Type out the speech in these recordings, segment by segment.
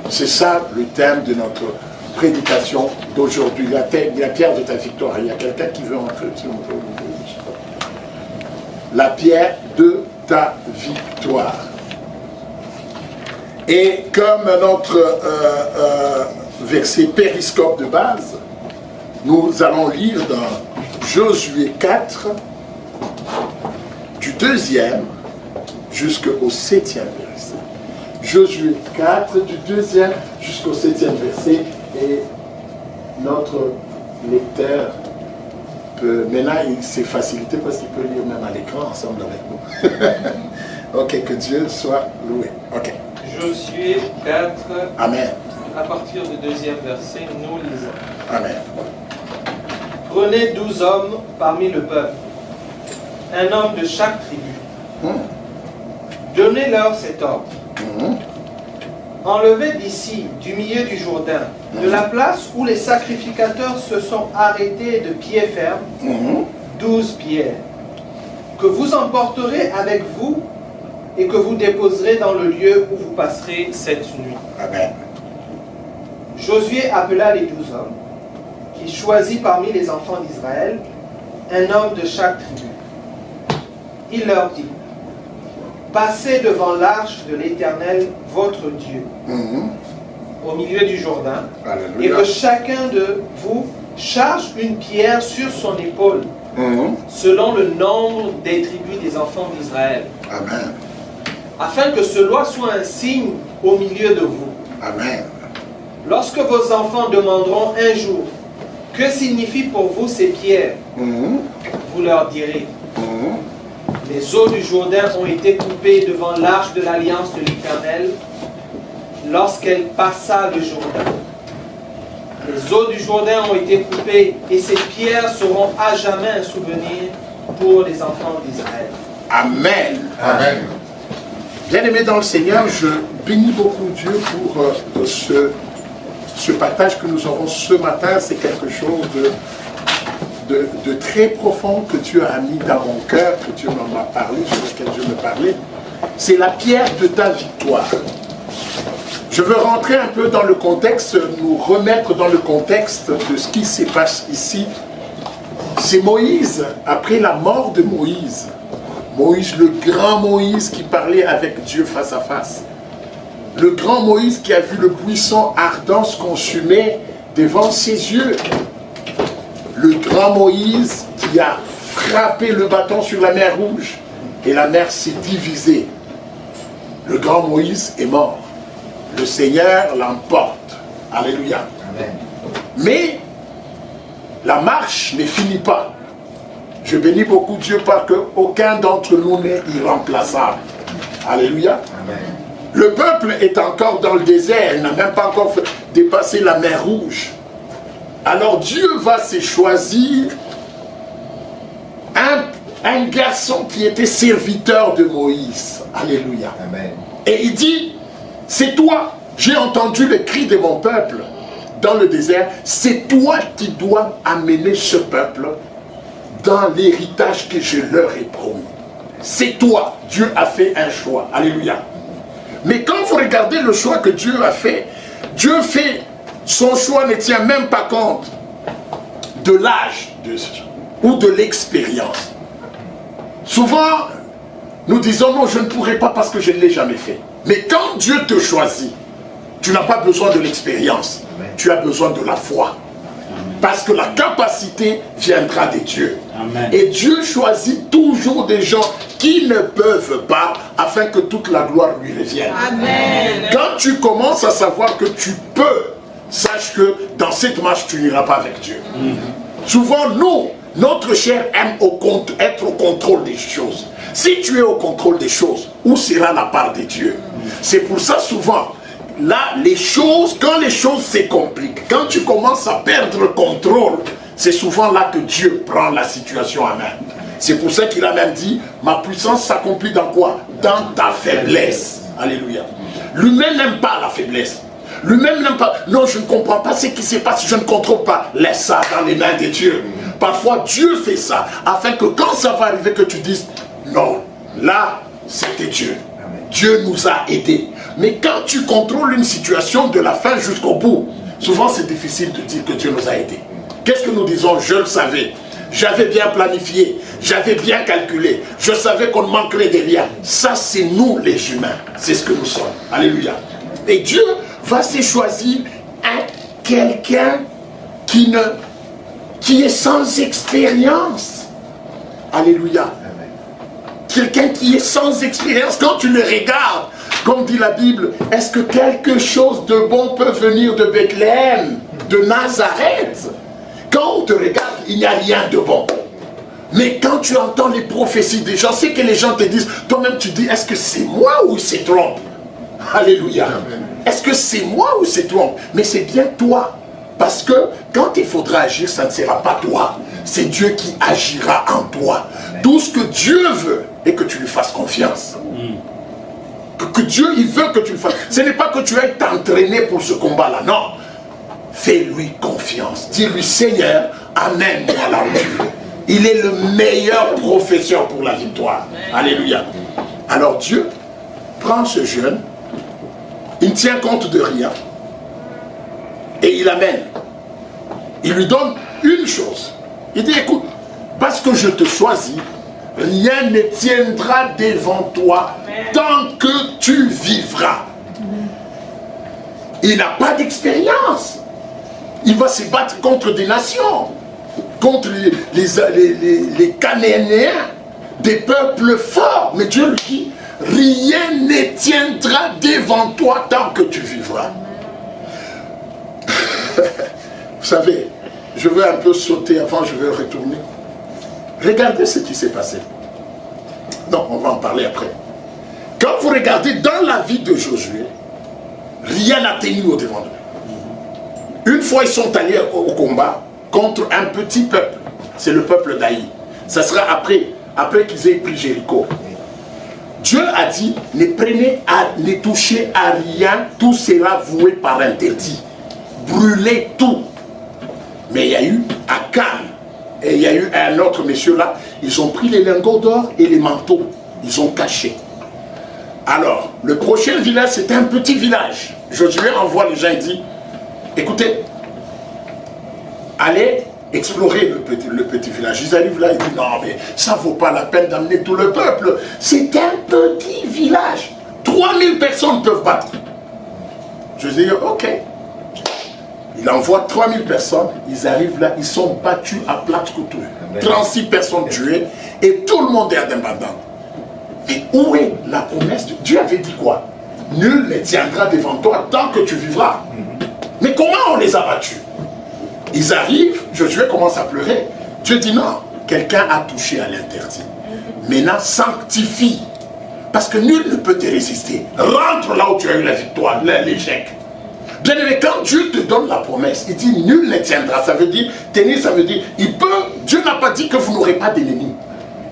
C'est ça le thème de notre prédication d'aujourd'hui, la pierre de ta victoire. Il y a quelqu'un qui veut entrer, si on peut. La pierre de ta victoire. Et comme notre verset périscope de base, nous allons lire dans Josué 4, du 2e jusqu'au 7e verset. Josué 4, du 2e jusqu'au 7e verset. Et notre lecteur peut, maintenant c'est facilité parce qu'il peut lire même à l'écran ensemble avec nous. Ok, que Dieu soit loué. Ok. Josué 4, Amen. à partir du 2e verset, nous lisons. Amen. Prenez 12 hommes parmi le peuple, un homme de chaque tribu. Donnez-leur cet ordre. Enlevez d'ici, du milieu du Jourdain, de la place où les sacrificateurs se sont arrêtés de pied ferme, 12 pierres, que vous emporterez avec vous et que vous déposerez dans le lieu où vous passerez cette nuit. Amen. Josué appela les 12 hommes, qu'il choisit parmi les enfants d'Israël, un homme de chaque tribu. Il leur dit, passez devant l'arche de l'Éternel, votre Dieu, au milieu du Jourdain, et que chacun de vous charge une pierre sur son épaule, selon le nombre des tribus des enfants d'Israël. Amen. Afin que cela soit un signe au milieu de vous. Amen. Lorsque vos enfants demanderont un jour, que signifient pour vous ces pierres, vous leur direz, les eaux du Jourdain ont été coupées devant l'arche de l'alliance de l'Éternel lorsqu'elle passa le Jourdain. Les eaux du Jourdain ont été coupées et ces pierres seront à jamais un souvenir pour les enfants d'Israël. Amen. Amen. Bien-aimés dans le Seigneur, je bénis beaucoup Dieu pour ce partage que nous aurons ce matin. C'est quelque chose de très profond que Dieu a mis dans mon cœur, que Dieu m'en a parlé, sur lequel Dieu me parlait. C'est la pierre de ta victoire. Je veux rentrer un peu dans le contexte, nous remettre dans le contexte de ce qui se passe ici. C'est Moïse, après la mort de Moïse, le grand Moïse qui parlait avec Dieu face à face. Le grand Moïse qui a vu le buisson ardent se consumer devant ses yeux. Le grand Moïse qui a frappé le bâton sur la mer Rouge et la mer s'est divisée. Le grand Moïse est mort. Le Seigneur l'emporte. Alléluia. Amen. Mais la marche ne finit pas. Je bénis beaucoup Dieu parce qu'aucun d'entre nous n'est irremplaçable. Alléluia. Amen. Le peuple est encore dans le désert. Il n'a même pas encore dépassé la mer Rouge. Alors Dieu va se choisir un garçon qui était serviteur de Moïse. Alléluia. Amen. Et il dit, c'est toi, j'ai entendu le cri de mon peuple dans le désert, c'est toi qui dois amener ce peuple dans l'héritage que je leur ai promis. C'est toi, Dieu a fait un choix. Alléluia. Mais quand vous regardez le choix que Dieu a fait, Dieu fait, son choix ne tient même pas compte de l'âge ou de l'expérience. Souvent, nous disons non, je ne pourrai pas parce que je ne l'ai jamais fait. Mais quand Dieu te choisit, tu n'as pas besoin de l'expérience, tu as besoin de la foi. Parce que la capacité viendra de Dieu. Amen. Et Dieu choisit toujours des gens qui ne peuvent pas afin que toute la gloire lui revienne. Amen. Quand tu commences à savoir que tu peux, sache que dans cette marche, tu n'iras pas avec Dieu. Souvent, nous, notre chair aime être au contrôle des choses. Si tu es au contrôle des choses, où sera la part de Dieu? C'est pour ça souvent, là, les choses, quand les choses se compliquent, quand tu commences à perdre le contrôle, c'est souvent là que Dieu prend la situation en main. C'est pour ça qu'il a même dit, ma puissance s'accomplit dans quoi? Dans ta faiblesse. Alléluia. Lui-même n'aime pas la faiblesse. Lui-même n'aime pas, non, je ne comprends pas ce qui se passe, je ne contrôle pas. Laisse ça dans les mains de Dieu. Parfois, Dieu fait ça, afin que quand ça va arriver, que tu dises, non, là, c'était Dieu. Dieu nous a aidés. Mais quand tu contrôles une situation de la fin jusqu'au bout, souvent c'est difficile de dire que Dieu nous a aidés. Qu'est-ce que nous disons? Je le savais. J'avais bien planifié, j'avais bien calculé, je savais qu'on ne manquerait de rien. Ça, c'est nous les humains, c'est ce que nous sommes. Alléluia. Et Dieu va se choisir quelqu'un qui est sans expérience. Alléluia. Quelqu'un qui est sans expérience. Quand tu le regardes, comme dit la Bible, est-ce que quelque chose de bon peut venir de Bethléem, de Nazareth? Quand on te regarde, il n'y a rien de bon. Mais quand tu entends les prophéties des gens, c'est que les gens te disent, toi-même tu dis, est-ce que c'est moi ou c'est trompe? Alléluia. Est-ce que c'est moi ou c'est trompe? Mais c'est bien toi. Parce que quand il faudra agir, ça ne sera pas toi. C'est Dieu qui agira en toi. Tout ce que Dieu veut, et que tu lui fasses confiance. Que Dieu, il veut que tu le fasses. Ce n'est pas que tu ailles t'entraîner pour ce combat-là, non. Fais-lui confiance. Dis-lui, Seigneur, amène-moi là où tu veux. Il est le meilleur professeur pour la victoire. Alléluia. Alors Dieu prend ce jeune, il ne tient compte de rien, et il amène. Il lui donne une chose. Il dit, écoute, parce que je te choisis, rien ne tiendra devant toi tant que tu vivras. Il n'a pas d'expérience. Il va se battre contre des nations, contre les Cananéens, des peuples forts. Mais Dieu lui dit, rien ne tiendra devant toi tant que tu vivras. Vous savez, je veux un peu sauter avant, je veux retourner. Regardez ce qui s'est passé. Non, on va en parler après. Quand vous regardez dans la vie de Josué, rien n'a tenu au devant de lui. Une fois ils sont allés au combat contre un petit peuple, c'est le peuple d'Aï. Ça sera après qu'ils aient pris Jéricho. Dieu a dit, ne touchez à rien, tout sera voué par interdit. Brûlez tout. Mais il y a eu Akan, et il y a eu un autre monsieur là, ils ont pris les lingots d'or et les manteaux, ils ont caché. Alors, le prochain village, c'était un petit village. Josué envoie les gens et dit, écoutez, allez explorer le petit village. Ils arrivent là, ils disent, non mais ça ne vaut pas la peine d'amener tout le peuple. C'est un petit village. 3000 personnes peuvent battre. Josué dit, ok. Il envoie 3000 personnes, ils arrivent là, ils sont battus à plate couture. 36 personnes tuées et tout le monde est indépendant. Et où est la promesse? Dieu avait dit quoi? Nul ne tiendra devant toi tant que tu vivras. Mais comment on les a battus? Ils arrivent, Josué commence à pleurer. Dieu dit non, quelqu'un a touché à l'interdit. Maintenant sanctifie. Parce que nul ne peut te résister. Rentre là où tu as eu la victoire, l'échec. Bien aimé, quand Dieu te donne la promesse, il dit nul ne tiendra. Ça veut dire, tenir, ça veut dire, il peut, Dieu n'a pas dit que vous n'aurez pas d'ennemis.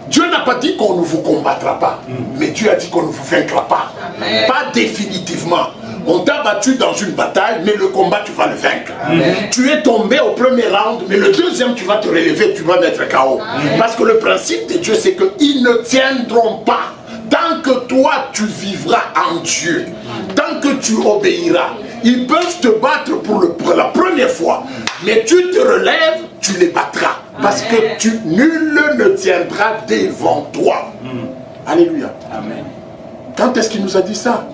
Dieu n'a pas dit qu'on ne vous combattra pas. Mais Dieu a dit qu'on ne vous vaincra pas. Amen. Pas définitivement. On t'a battu dans une bataille, mais le combat, tu vas le vaincre. Amen. Tu es tombé au premier round, mais le deuxième, tu vas te relever, tu vas mettre KO. Amen. Parce que le principe de Dieu, c'est qu'ils ne tiendront pas. Tant que toi, tu vivras en Dieu, tant que tu obéiras, ils peuvent te battre pour la première fois, mais tu te relèves, tu les battras, parce que nul ne tiendra devant toi. Alléluia. Amen. Quand est-ce qu'il nous a dit ça?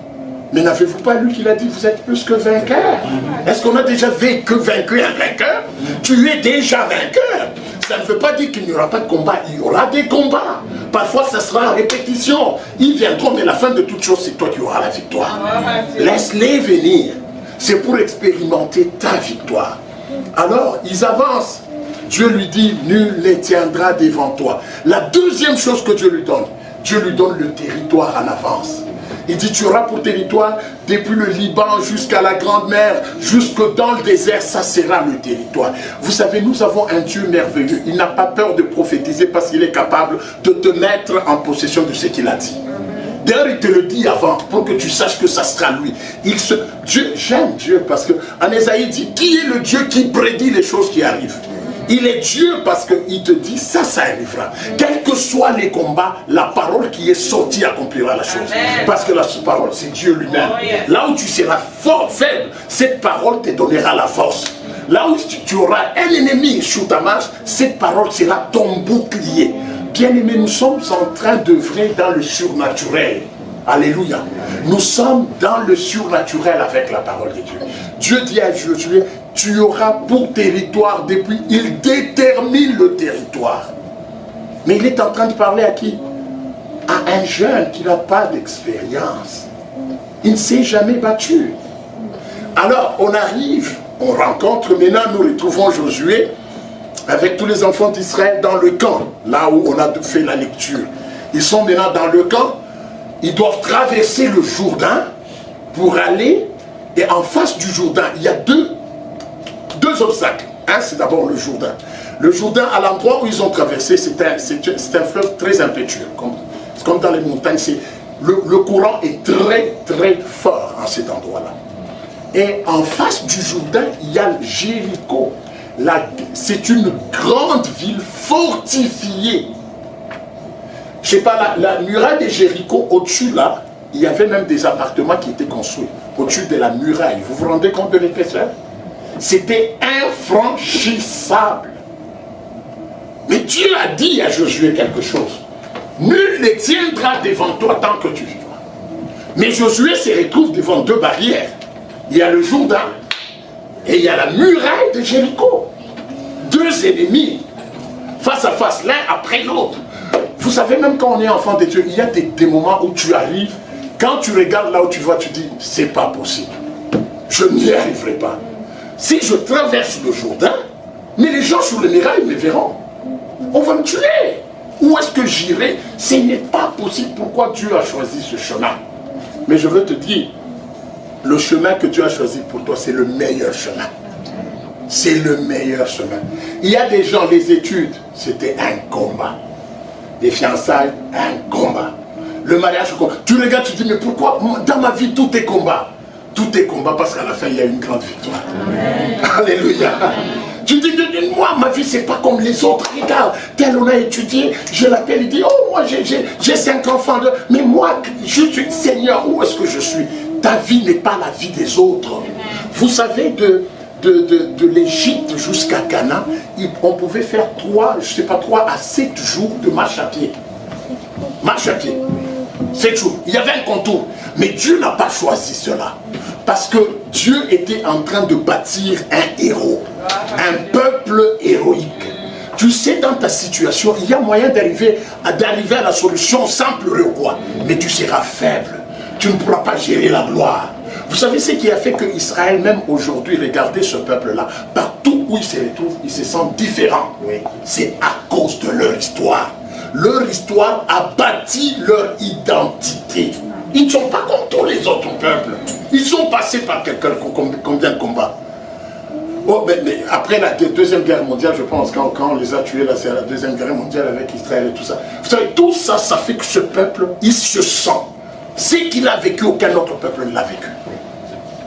Mais n'avez-vous pas lu qu'il a dit, vous êtes plus que vainqueurs? Est-ce qu'on a déjà vaincu un vainqueur? Tu es déjà vainqueur. Ça ne veut pas dire qu'il n'y aura pas de combat, il y aura des combats. Parfois, ça sera en répétition. Ils viendront, mais la fin de toute chose, c'est toi qui auras la victoire. Laisse-les venir. C'est pour expérimenter ta victoire. Alors, ils avancent. Dieu lui dit, nul ne tiendra devant toi. La deuxième chose que Dieu lui donne le territoire en avance. Il dit, tu auras pour territoire, depuis le Liban jusqu'à la Grande Mer, jusque dans le désert, ça sera le territoire. Vous savez, nous avons un Dieu merveilleux. Il n'a pas peur de prophétiser parce qu'il est capable de te mettre en possession de ce qu'il a dit. D'ailleurs, il te le dit avant, pour que tu saches que ça sera lui. J'aime Dieu parce que en Ésaïe dit, qui est le Dieu qui prédit les choses qui arrivent? Il est Dieu parce qu'il te dit, ça arrivera. Quels que soient les combats, la parole qui est sortie accomplira la chose. Parce que la parole, c'est Dieu lui-même. Là où tu seras fort, faible, cette parole te donnera la force. Là où tu auras un ennemi sur ta marche, cette parole sera ton bouclier. Bien-aimés, nous sommes en train d'œuvrer dans le surnaturel. Alléluia. Nous sommes dans le surnaturel avec la parole de Dieu. Dieu dit à Josué, tu auras pour territoire depuis. Il détermine le territoire. Mais il est en train de parler à qui? À un jeune qui n'a pas d'expérience. Il ne s'est jamais battu. Alors on arrive, on rencontre, maintenant nous retrouvons Josué avec tous les enfants d'Israël dans le camp, là où on a fait la lecture. Ils sont maintenant dans le camp. Ils doivent traverser le Jourdain pour aller, et en face du Jourdain, il y a deux obstacles. Un, c'est d'abord le Jourdain. Le Jourdain, à l'endroit où ils ont traversé, c'est un fleuve très impétueux. Comme dans les montagnes, le courant est très, très fort en cet endroit-là. Et en face du Jourdain, il y a Jéricho. C'est une grande ville fortifiée. Je sais pas, la muraille de Jéricho, au-dessus là, il y avait même des appartements qui étaient construits au-dessus de la muraille. Vous vous rendez compte de l'épaisseur? C'était infranchissable. Mais Dieu a dit à Josué quelque chose. Nul ne tiendra devant toi tant que tu vivras. Mais Josué se retrouve devant deux barrières. Il y a le Jourdain et il y a la muraille de Jéricho. Deux ennemis, face à face, l'un après l'autre. Vous savez, même quand on est enfant de Dieu, il y a des moments où tu arrives, quand tu regardes là où tu vas, tu dis, c'est pas possible. Je n'y arriverai pas. Si je traverse le Jourdain, mais les gens sur le muraille me verront. On va me tuer. Où est-ce que j'irai? Ce n'est pas possible. Pourquoi Dieu a choisi ce chemin? Mais je veux te dire, le chemin que Dieu a choisi pour toi, c'est le meilleur chemin. C'est le meilleur chemin. Il y a des gens, les études, c'était un combat. Les fiançailles, un combat. Le mariage, un combat. Tu regardes, tu dis, mais pourquoi? Dans ma vie, tout est combat. Tout est combat parce qu'à la fin, il y a une grande victoire. Amen. Alléluia. Tu dis, moi, ma vie, c'est pas comme les autres. Regarde, tel on a étudié, je l'appelle, il dit, oh, moi, j'ai 5 enfants. Mais moi, je suis Seigneur, où est-ce que je suis? Ta vie n'est pas la vie des autres. Vous savez, de l'Égypte jusqu'à Canaan, on pouvait faire 3 à 7 jours de marche à pied. Marche à pied. 7 jours. Il y avait un contour. Mais Dieu n'a pas choisi cela. Parce que Dieu était en train de bâtir un héros. Un peuple héroïque. Tu sais, dans ta situation, il y a moyen d'arriver à la solution sans pleurer ou quoi. Mais tu seras faible. Tu ne pourras pas gérer la gloire. Vous savez ce qui a fait que Israël, même aujourd'hui, regardez ce peuple-là, partout où il se retrouve, il se sent différent. Oui. C'est à cause de leur histoire. Leur histoire a bâti leur identité. Ils ne sont pas comme tous les autres peuples. Ils sont passés par combien de combats? Oh, mais après la Deuxième Guerre mondiale, je pense, quand on les a tués, là, c'est la Deuxième Guerre mondiale avec Israël et tout ça. Vous savez, tout ça, ça fait que ce peuple, il se sent. Ce qu'il a vécu, aucun autre peuple ne l'a vécu.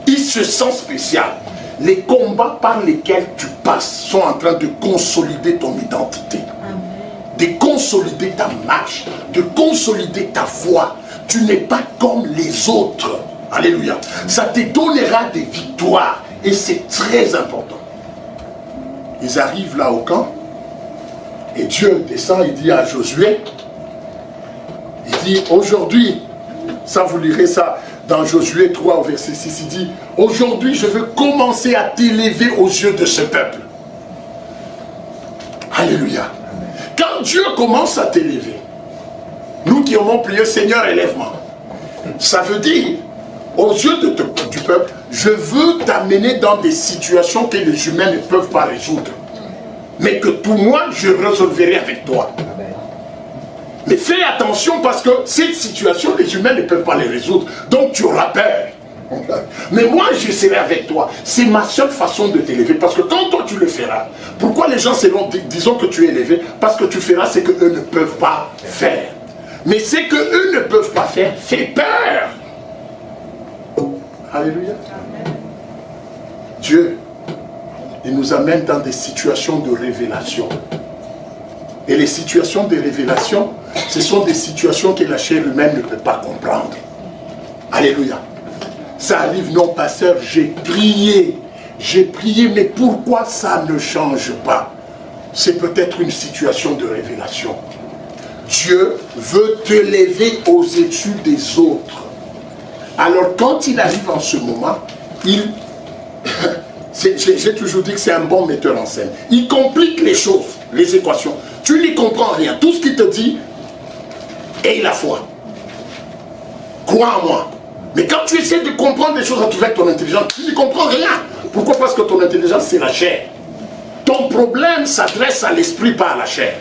Il se sent spécial. Les combats par lesquels tu passes sont en train de consolider ton identité. De consolider ta marche, de consolider ta foi. Tu n'es pas comme les autres. Alléluia. Ça te donnera des victoires. Et c'est très important. Ils arrivent là au camp. Et Dieu descend, il dit à Josué, il dit, aujourd'hui, ça vous lirez ça dans Josué 3 au verset 6, il dit, aujourd'hui je veux commencer à t'élever aux yeux de ce peuple. Alléluia. Quand Dieu commence à t'élever, nous qui avons prié, Seigneur, élève-moi. Ça veut dire, aux yeux du peuple, je veux t'amener dans des situations que les humains ne peuvent pas résoudre. Mais que tout moi, je résolverai avec toi. Mais fais attention parce que cette situation, les humains ne peuvent pas les résoudre. Donc tu auras peur. Mais moi, je serai avec toi. C'est ma seule façon de t'élever. Parce que quand toi, tu le feras, pourquoi les gens seront, disons que tu es élevé? Parce que tu feras ce qu'eux ne peuvent pas faire. Mais ce qu'eux ne peuvent pas faire fait peur. Alléluia. Dieu, il nous amène dans des situations de révélation. Et les situations de révélation, ce sont des situations que la chair humaine ne peut pas comprendre. Alléluia. Ça arrive, non, pasteur, j'ai prié, mais pourquoi ça ne change pas? C'est peut-être une situation de révélation. Dieu veut te lever au-dessus des autres. Alors quand il arrive en ce moment, j'ai toujours dit que c'est un bon metteur en scène. Il complique les choses, les équations. Tu n'y comprends rien. Tout ce qu'il te dit, aie la foi. Crois en moi. Mais quand tu essaies de comprendre les choses avec ton intelligence, tu n'y comprends rien. Pourquoi? Parce que ton intelligence, c'est la chair. Ton problème s'adresse à l'esprit, pas à la chair.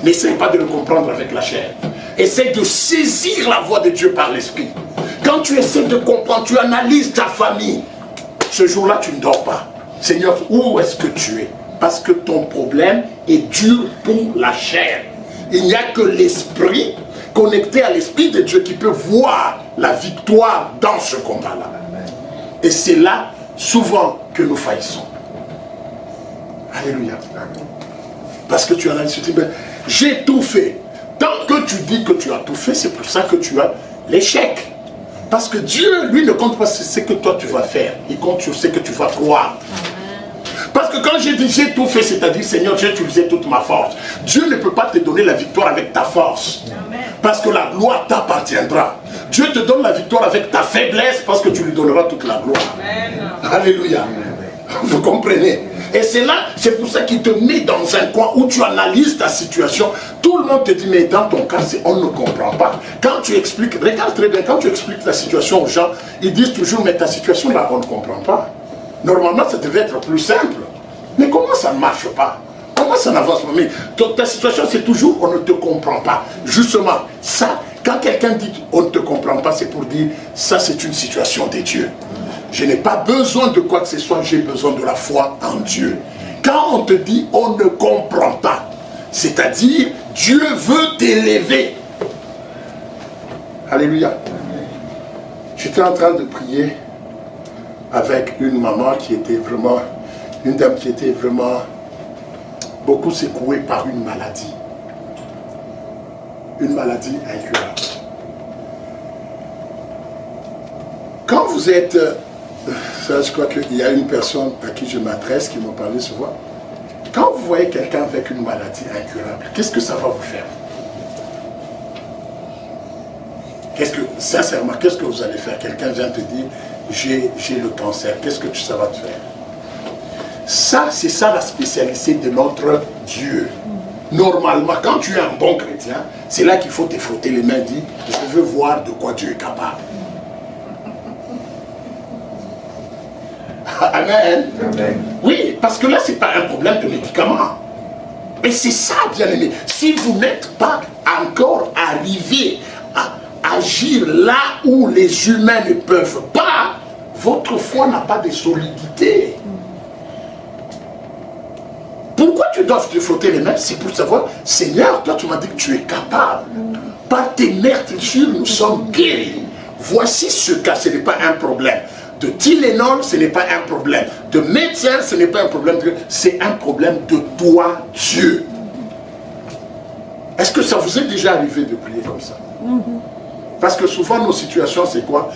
N'essaie pas de le comprendre avec la chair. Essaie de saisir la voix de Dieu par l'esprit. Quand tu essaies de comprendre, tu analyses ta famille. Ce jour-là, tu ne dors pas. Seigneur, où est-ce que tu es? Parce que ton problème est dur pour la chair. Il n'y a que l'esprit, connecté à l'esprit de Dieu, qui peut voir la victoire dans ce combat-là. Et c'est là, souvent, que nous faillissons. Alléluia. Parce que tu analyses, tu dis, ben, j'ai tout fait. Tant que tu dis que tu as tout fait, c'est pour ça que tu as l'échec. Parce que Dieu, lui, ne compte pas ce que toi tu vas faire. Il compte sur ce que tu vas croire. Parce que quand j'ai dit j'ai tout fait, c'est-à-dire, Seigneur, j'ai utilisé toute ma force. Dieu ne peut pas te donner la victoire avec ta force. Parce que la gloire t'appartiendra. Dieu te donne la victoire avec ta faiblesse parce que tu lui donneras toute la gloire. Alléluia. Vous comprenez? Et c'est là, c'est pour ça qu'il te met dans un coin où tu analyses ta situation. Tout le monde te dit, mais dans ton cas, on ne comprend pas. Quand tu expliques, regarde très bien, quand tu expliques ta situation aux gens, ils disent toujours, mais ta situation là, on ne comprend pas. Normalement, ça devait être plus simple. Mais comment ça ne marche pas? Comment ça n'avance pas? Mais ta situation, c'est toujours, on ne te comprend pas. Justement, ça, quand quelqu'un dit, on ne te comprend pas, c'est pour dire, ça c'est une situation de Dieu. Je n'ai pas besoin de quoi que ce soit, j'ai besoin de la foi en Dieu. Quand on te dit on ne comprend pas, c'est-à-dire Dieu veut t'élever. Alléluia. J'étais en train de prier avec une maman qui était vraiment, une dame qui était vraiment beaucoup secouée par une maladie. Une maladie incurable. Quand vous êtes... Ça, je crois qu'il y a une personne à qui je m'adresse qui m'a parlé souvent. Quand vous voyez quelqu'un avec une maladie incurable, qu'est-ce que ça va vous faire? Sincèrement, qu'est-ce que vous allez faire? Quelqu'un vient te dire, j'ai le cancer, qu'est-ce que ça va te faire? Ça, c'est ça la spécialité de notre Dieu. Normalement, quand tu es un bon chrétien, c'est là qu'il faut te frotter les mains et dire, je veux voir de quoi Dieu est capable. Amen. Amen. Oui, parce que là, ce n'est pas un problème de médicaments. Mais c'est ça, bien aimé. Si vous n'êtes pas encore arrivé à agir là où les humains ne peuvent pas, votre foi n'a pas de solidité. Pourquoi tu dois te frotter les mains? C'est pour savoir, Seigneur, toi tu m'as dit que tu es capable. Par tes meurtrissures, nous sommes guéris. Voici ce cas, ce n'est pas un problème. De Tylenol, ce n'est pas un problème. De médecin, ce n'est pas un problème. C'est un problème de toi, Dieu. Est-ce que ça vous est déjà arrivé de prier comme ça? Parce que souvent, nos situations, c'est quoi?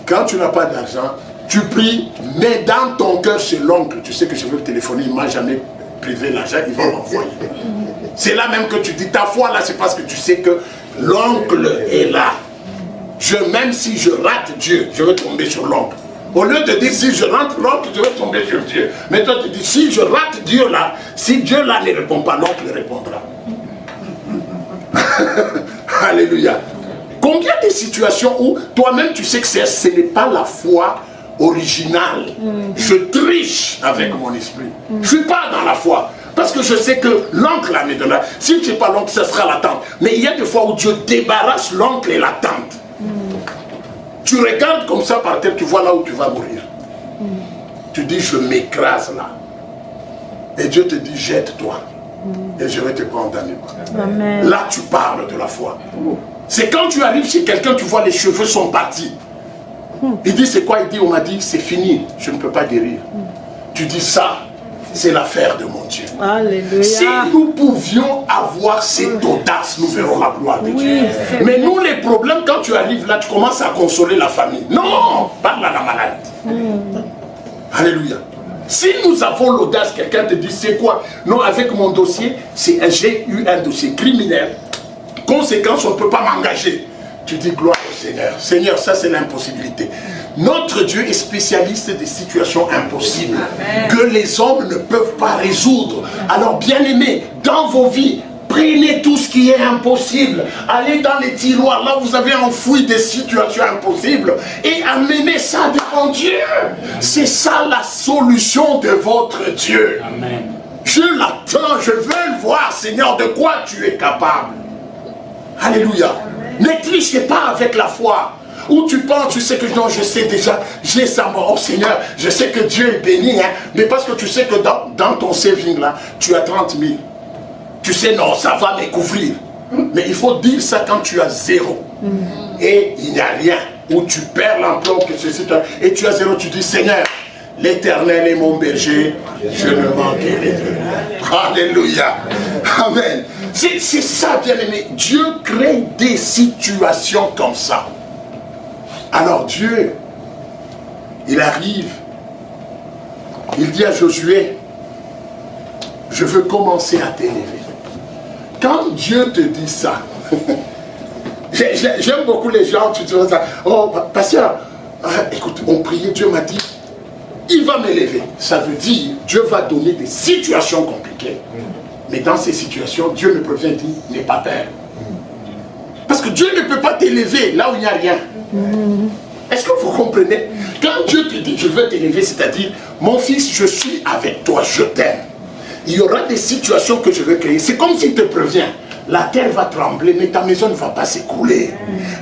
Quand tu n'as pas d'argent, tu pries, mais dans ton cœur, c'est l'oncle. Tu sais que je veux téléphoner, il ne m'a jamais privé l'argent, il va m'envoyer. C'est là même que tu dis, ta foi là, c'est parce que tu sais que l'oncle est là. Même si je rate Dieu, je vais tomber sur l'oncle. Au lieu de dire si je rentre l'oncle, je vais tomber sur Dieu. Mais toi tu dis si je rate Dieu là, si Dieu là ne répond pas, l'oncle répondra. Alléluia. Combien de situations où toi-même tu sais que ce n'est pas la foi originale. Je triche avec mon esprit. Je ne suis pas dans la foi. Parce que je sais que l'oncle là me donnera. Si tu n'es pas l'oncle, ce sera la tante. Mais il y a des fois où Dieu débarrasse l'oncle et la tante. Tu regardes comme ça par terre, tu vois là où tu vas mourir. Tu dis, je m'écrase là. Et Dieu te dit, jette-toi. Et je vais te prendre dans les bras. Là, tu parles de la foi. C'est quand tu arrives chez quelqu'un, tu vois les cheveux sont partis. Il dit, c'est quoi? Il dit, on m'a dit, c'est fini, je ne peux pas guérir. Tu dis ça, c'est l'affaire de mon Dieu. Alléluia. Si nous pouvions avoir cette audace, nous verrons la gloire de Dieu. Mais nous, les problèmes, quand tu arrives là, tu commences à consoler la famille. Non, parle à la malade. Alléluia. Si nous avons l'audace, quelqu'un te dit, c'est quoi? Non, avec mon dossier, j'ai eu un dossier criminel. Conséquence, on ne peut pas m'engager. Tu dis gloire au Seigneur. Seigneur, ça c'est l'impossibilité. Notre Dieu est spécialiste des situations impossibles. Amen. Que les hommes ne peuvent pas résoudre. Alors bien aimés, dans vos vies, prenez tout ce qui est impossible. Allez dans les tiroirs, là vous avez enfoui des situations impossibles et amenez ça devant Dieu. C'est ça la solution de votre Dieu. Amen. Je l'attends, je veux le voir, Seigneur, de quoi tu es capable. Alléluia. Ne trichez pas avec la foi. Où tu penses, tu sais que non, je sais déjà, j'ai ça, oh Seigneur, je sais que Dieu est béni, hein, mais parce que tu sais que dans ton saving là, tu as 30 000. Tu sais, non, ça va me couvrir. Mais il faut dire ça quand tu as 0. Et il n'y a rien. Où tu perds l'emploi, que ceci, et tu as 0, tu dis, Seigneur, l'Éternel est mon berger, je ne manquerai de rien. Alléluia. Amen. C'est ça, bien aimé. Dieu crée des situations comme ça. Alors Dieu, il arrive, il dit à Josué, je veux commencer à t'élever. Quand Dieu te dit ça, j'aime beaucoup les gens, tu dis ça, oh pasteur, écoute, on priait, Dieu m'a dit, il va m'élever. Ça veut dire, Dieu va donner des situations compliquées. Mais dans ces situations, Dieu me prévient, dit, n'aie pas peur. Parce que Dieu ne peut pas t'élever là où il n'y a rien. Est-ce que vous comprenez? Quand Dieu te dit, je veux t'élever, c'est-à-dire, mon fils, je suis avec toi, je t'aime. Il y aura des situations que je veux créer. C'est comme s'il te prévient. La terre va trembler, mais ta maison ne va pas s'écrouler.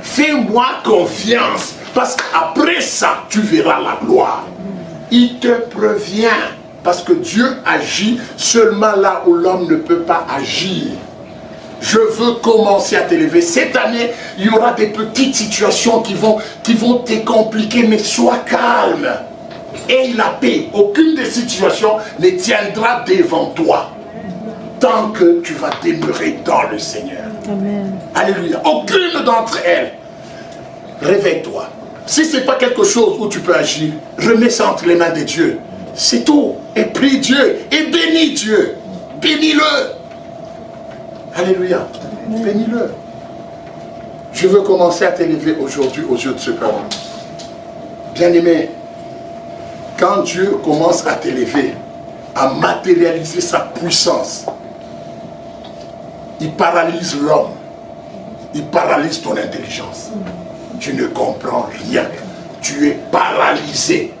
Fais-moi confiance, parce qu'après ça, tu verras la gloire. Il te prévient, parce que Dieu agit seulement là où l'homme ne peut pas agir. Je veux commencer à t'élever. Cette année, il y aura des petites situations qui vont te compliquer, mais sois calme. Et la paix, aucune des situations ne tiendra devant toi tant que tu vas demeurer dans le Seigneur. Amen. Alléluia. Aucune d'entre elles. Réveille-toi. Si ce n'est pas quelque chose où tu peux agir, remets ça entre les mains de Dieu. C'est tout. Et prie Dieu. Et bénis Dieu. Bénis-le. Alléluia. Bénis-le. Je veux commencer à t'élever aujourd'hui aux yeux de ce peuple. Bien-aimé, quand Dieu commence à t'élever, à matérialiser sa puissance, il paralyse l'homme. Il paralyse ton intelligence. Tu ne comprends rien. Tu es paralysé.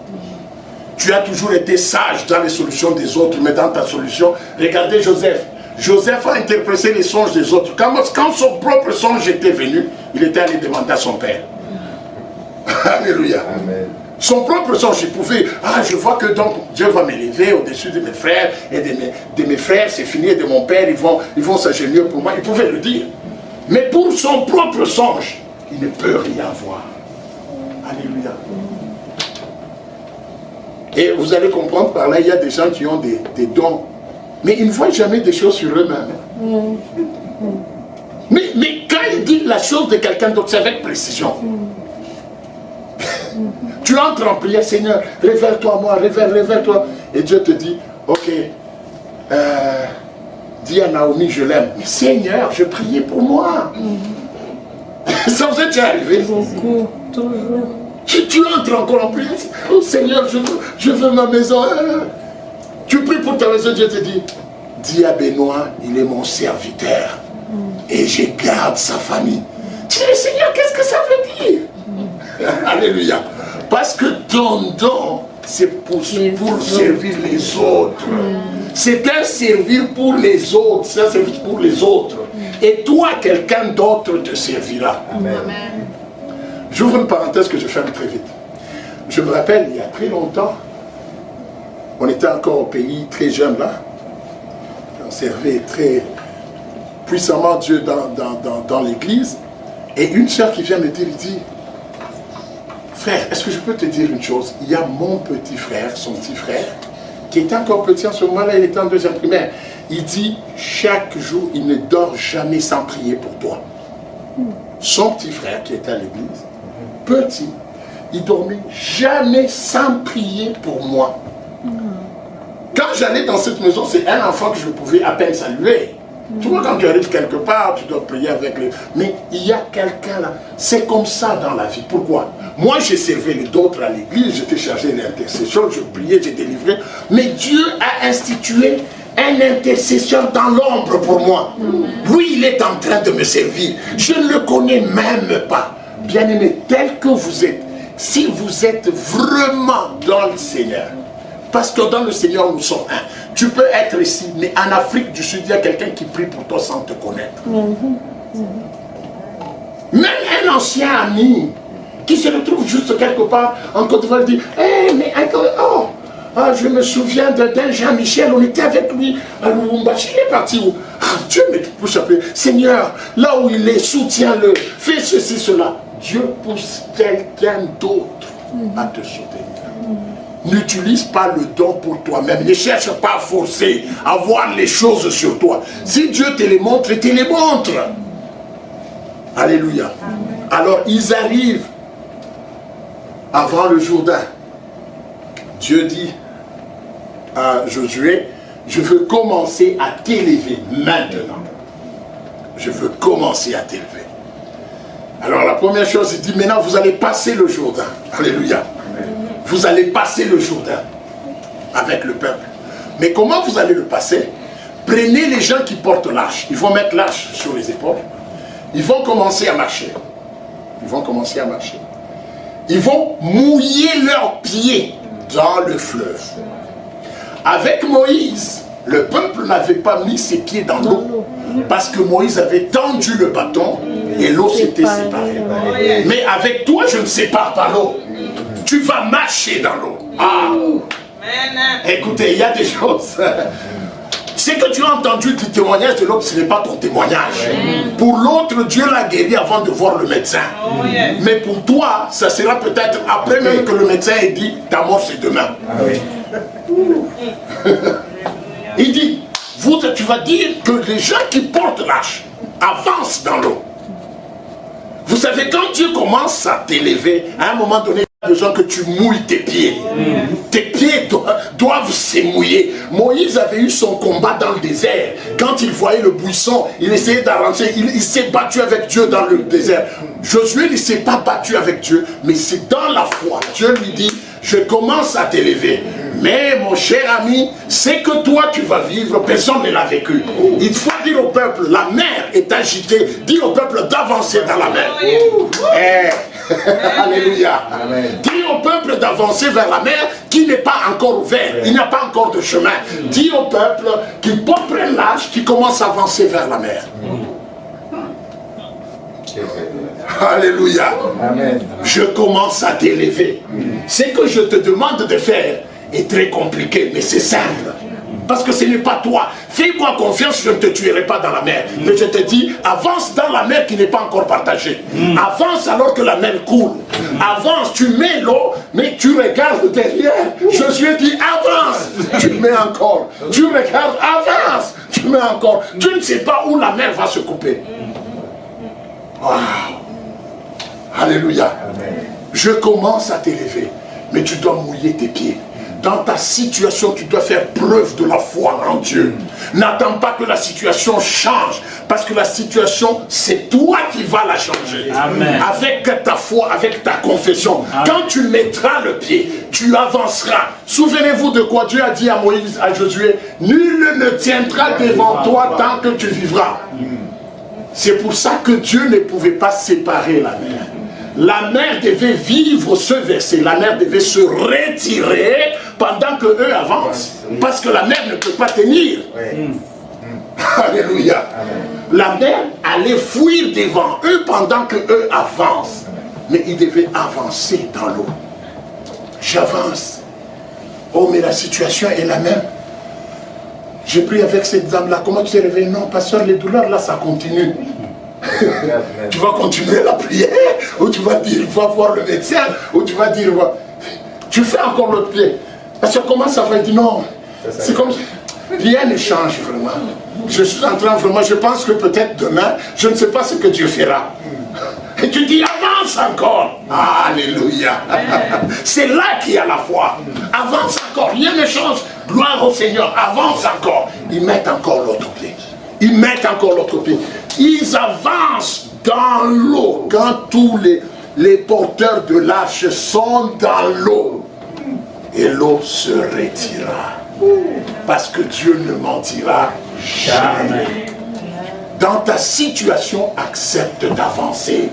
Tu as toujours été sage dans les solutions des autres, mais dans ta solution, regardez Joseph. Joseph a interprété les songes des autres. Quand son propre songe était venu, il était allé demander à son père. Alléluia. Amen. Son propre songe, il pouvait, je vois que donc Dieu va m'élever au-dessus de mes frères, et de mes frères, c'est fini, et de mon père, ils vont s'agir pour moi. Il pouvait le dire. Mais pour son propre songe, il ne peut rien voir. Alléluia. Et vous allez comprendre par là, il y a des gens qui ont des dons, mais ils ne voient jamais des choses sur eux-mêmes. Mais quand il dit la chose de quelqu'un d'autre, c'est avec précision. Tu entres en prière, Seigneur, révèle-toi moi, révèle-toi. Et Dieu te dit, ok, dis à Naomi, je l'aime. Mais Seigneur, je priais pour moi. Ça vous est déjà arrivé? Beaucoup, toujours. Tu entres encore en prière, oh Seigneur, je veux ma maison. Tu pries pour ta maison, Dieu te dit, dis à Benoît, il est mon serviteur. Et je garde sa famille. Tu dis, Seigneur, qu'est-ce que ça veut dire? Alléluia. Parce que ton don, c'est pour servir les autres. C'est un servir pour les autres. C'est un service pour les autres. Et toi, quelqu'un d'autre te servira. Amen. J'ouvre une parenthèse que je ferme très vite. Je me rappelle, il y a très longtemps, on était encore au pays très jeune là. On servait très puissamment Dieu dans l'église. Et une sœur qui vient me dire, il dit, frère, est-ce que je peux te dire une chose? Il y a mon petit frère, son petit frère, qui était encore petit en ce moment-là, il était en 2e primaire. Il dit, chaque jour, il ne dort jamais sans prier pour toi. Son petit frère qui était à l'église, petit, il dormait jamais sans prier pour moi. Quand j'allais dans cette maison, c'est un enfant que je pouvais à peine saluer. Tu vois, quand tu arrives quelque part, tu dois prier avec les... Mais il y a quelqu'un là. C'est comme ça dans la vie. Pourquoi? Moi, j'ai servi les autres à l'église, j'étais chargé d'intercession, je priais, j'ai délivré. Mais Dieu a institué un intercesseur dans l'ombre pour moi. Lui, il est en train de me servir. Je ne le connais même pas. Bien-aimé, tel que vous êtes, si vous êtes vraiment dans le Seigneur, parce que dans le Seigneur, nous sommes un. Tu peux être ici, mais en Afrique du Sud, il y a quelqu'un qui prie pour toi sans te connaître. Même un ancien ami qui se retrouve juste quelque part en Côte d'Ivoire dit « Hey, mais je me souviens d'un Jean-Michel, on était avec lui à Lubumbashi, il est parti où? Dieu me pousse à appeler. Seigneur, là où il est, soutiens-le, fais ceci, cela. » Dieu pousse quelqu'un d'autre à te soutenir. N'utilise pas le don pour toi-même. Ne cherche pas à forcer, à voir les choses sur toi. Si Dieu te les montre, il te les montre. Alléluia. Alors ils arrivent avant le Jourdain. Dieu dit à Josué, je veux commencer à t'élever maintenant. Je veux commencer à t'élever. Alors la première chose, il dit, maintenant vous allez passer le Jourdain. Alléluia. Vous allez passer le Jourdain avec le peuple. Mais comment vous allez le passer? Prenez les gens qui portent l'arche. Ils vont mettre l'arche sur les épaules. Ils vont commencer à marcher. Ils vont commencer à marcher. Ils vont mouiller leurs pieds dans le fleuve. Avec Moïse, le peuple n'avait pas mis ses pieds dans l'eau. Parce que Moïse avait tendu le bâton et l'eau s'était séparée. Mais avec toi, je ne sépare pas l'eau. Tu vas marcher dans l'eau. Ah. Écoutez, il y a des choses. C'est que tu as entendu le témoignage de l'autre, ce n'est pas ton témoignage. Pour l'autre, Dieu l'a guéri avant de voir le médecin. Mais pour toi, ça sera peut-être après même que le médecin ait dit, ta mort c'est demain. Il dit, tu vas dire que les gens qui portent l'arche avancent dans l'eau. Vous savez, quand Dieu commence à t'élever, à un moment donné, il a besoin que tu mouilles tes pieds. Tes pieds doivent se mouiller. Moïse avait eu son combat dans le désert. Quand il voyait le buisson, il essayait d'arranger. Il s'est battu avec Dieu dans le désert. Josué ne s'est pas battu avec Dieu, mais c'est dans la foi. Dieu lui dit, je commence à t'élever. Mais mon cher ami, c'est que toi tu vas vivre, personne ne l'a vécu. Il faut dire au peuple, la mer est agitée. Dis au peuple d'avancer dans la mer. Alléluia. Dis au peuple d'avancer vers la mer qui n'est pas encore ouverte. Il n'y a pas encore de chemin. Dis au peuple qu'ils prennent l'âge, qui commence à avancer vers la mer. Alléluia. Amen. Je commence à t'élever. Ce que je te demande de faire est très compliqué, mais c'est simple. Parce que ce n'est pas toi. Fais-moi confiance, je ne te tuerai pas dans la mer. Mais je te dis, avance dans la mer qui n'est pas encore partagée. Avance alors que la mer coule. Avance, tu mets l'eau, mais tu regardes derrière. Josué dit, avance. Tu mets encore. Tu regardes, avance. Tu mets encore. Tu ne sais pas où la mer va se couper. Wow. Alléluia. Je commence à t'élever, mais tu dois mouiller tes pieds. Dans ta situation, tu dois faire preuve de la foi en Dieu. N'attends pas que la situation change, parce que la situation, c'est toi qui vas la changer. Amen. Avec ta foi, avec ta confession. Amen. Quand tu mettras le pied, tu avanceras. Souvenez-vous de quoi Dieu a dit à Moïse, à Josué, nul ne tiendra devant toi tant que tu vivras. C'est pour ça que Dieu ne pouvait pas séparer la mer. La mer devait vivre ce verset. La mer devait se retirer pendant que eux avancent. Parce que la mer ne peut pas tenir. Alléluia. La mer allait fuir devant eux pendant que eux avancent. Mais ils devaient avancer dans l'eau. J'avance. Oh, mais la situation est la même. J'ai pris avec cette dame-là. Comment tu t'es réveillé? Non, pasteur, les douleurs là, ça continue. Tu vas continuer la prière, ou tu vas dire, va voir le médecin, ou tu vas dire, tu fais encore l'autre pied. Parce que comment ça va? Il dit, non, C'est comme rien ne change vraiment. Je suis en train vraiment, je pense que peut-être demain, je ne sais pas ce que Dieu fera. Et tu dis, avance encore. Alléluia. C'est là qu'il y a la foi. Avance encore, rien ne change. Gloire au Seigneur, avance encore. Ils mettent encore l'autre pied. Ils mettent encore l'autre pied. Ils avancent dans l'eau. Quand tous les porteurs de l'arche sont dans l'eau, et l'eau se retirera. Parce que Dieu ne mentira jamais. Dans ta situation, accepte d'avancer.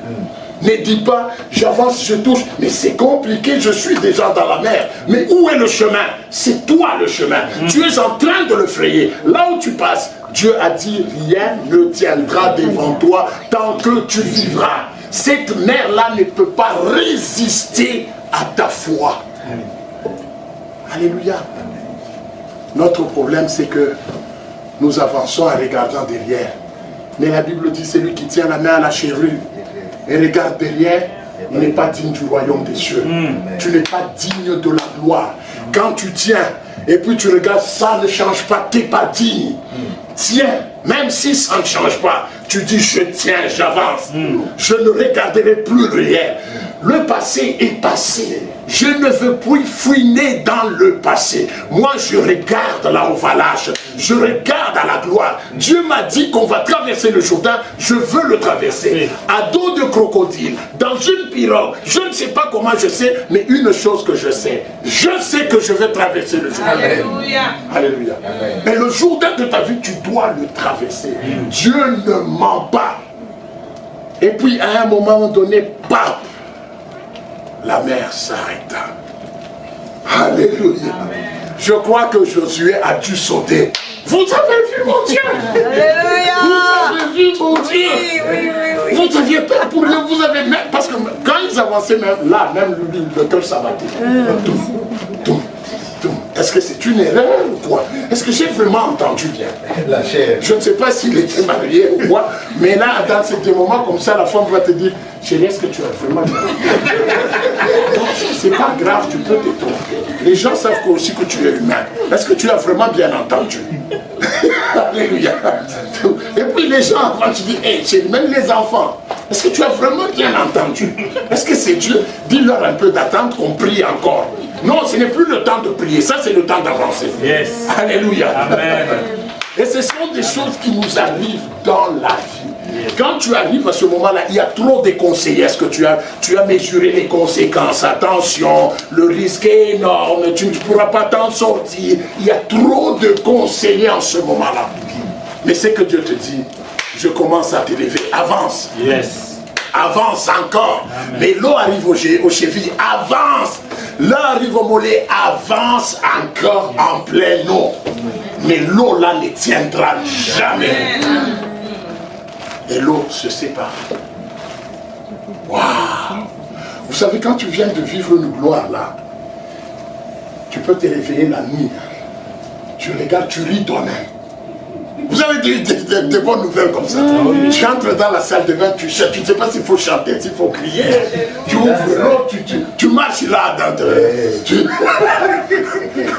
Ne dis pas, j'avance, je touche, mais c'est compliqué, je suis déjà dans la mer. Mais où est le chemin? C'est toi le chemin. Tu es en train de le frayer. Là où tu passes, Dieu a dit, rien ne tiendra devant toi tant que tu vivras. Cette mer-là ne peut pas résister à ta foi. Alléluia. Notre problème, c'est que nous avançons en regardant derrière. Mais la Bible dit, celui qui tient la main à la charrue et regarde derrière, il n'est pas digne du royaume des cieux. Tu n'es pas digne de la gloire. Quand tu tiens et puis tu regardes, ça ne change pas, tu n'es pas digne. Tiens, même si ça ne change pas, tu dis je tiens, j'avance. Je ne regarderai plus rien. Le passé est passé. Je ne veux plus fouiner dans le passé. Moi, je regarde là au vallage. Je regarde à la gloire. Dieu m'a dit qu'on va traverser le Jourdain. Je veux le traverser. À dos de crocodile, dans une pirogue. Je ne sais pas comment je sais, mais une chose que je sais que je vais traverser le Jourdain. Alléluia. Alléluia. Mais le Jourdain de ta vie, tu dois le traverser. Dieu ne ment pas. Et puis, à un moment donné, paf, la mer s'arrêta. Alléluia. Je crois que Josué a dû sauter. Vous avez vu mon Dieu? Alléluia. Vous avez vu mon Dieu? Oui. Vous aviez peur pour lui, vous avez même... Parce que quand ils avançaient, même là, même lui, le cœur s'abattait. Tout. Est-ce que c'est une erreur ou quoi? Est-ce que j'ai vraiment entendu bien? La chair. Je ne sais pas s'il était marié ou quoi, mais là, dans ces moments comme ça, la femme va te dire, chérie, est-ce que tu as vraiment bien? Donc, c'est pas grave, tu peux te tromper. Les gens savent aussi que tu es humain. Est-ce que tu as vraiment bien entendu? Alléluia. Et puis les gens, quand tu dis, hey, chérie, même les enfants, est-ce que tu as vraiment bien entendu? Est-ce que c'est Dieu? Dis-leur un peu d'attente qu'on prie encore. Non, ce n'est plus le temps de prier, ça c'est le temps d'avancer. Yes. Alléluia. Amen. Et ce sont des choses qui nous arrivent dans la vie. Yes. Quand tu arrives à ce moment-là, il y a trop de conseillers. Est-ce que tu as mesuré les conséquences? Attention, le risque est énorme, tu ne pourras pas t'en sortir. Il y a trop de conseillers en ce moment-là. Mais c'est que Dieu te dit, je commence à t'élever, avance. Yes. Avance encore. Amen. Mais l'eau arrive aux chevilles, avance. L'eau arrive au mollet, avance encore en pleine eau. Mais l'eau là ne tiendra jamais. Et l'eau se sépare. Waouh! Vous savez, quand tu viens de vivre une gloire là, tu peux te réveiller la nuit. Tu regardes, tu ris toi-même. Vous avez des bonnes nouvelles comme ça. Tu entres dans la salle de bain, tu chantes, tu ne sais pas s'il faut chanter, s'il faut crier. Tu ouvres l'eau, tu marches là dans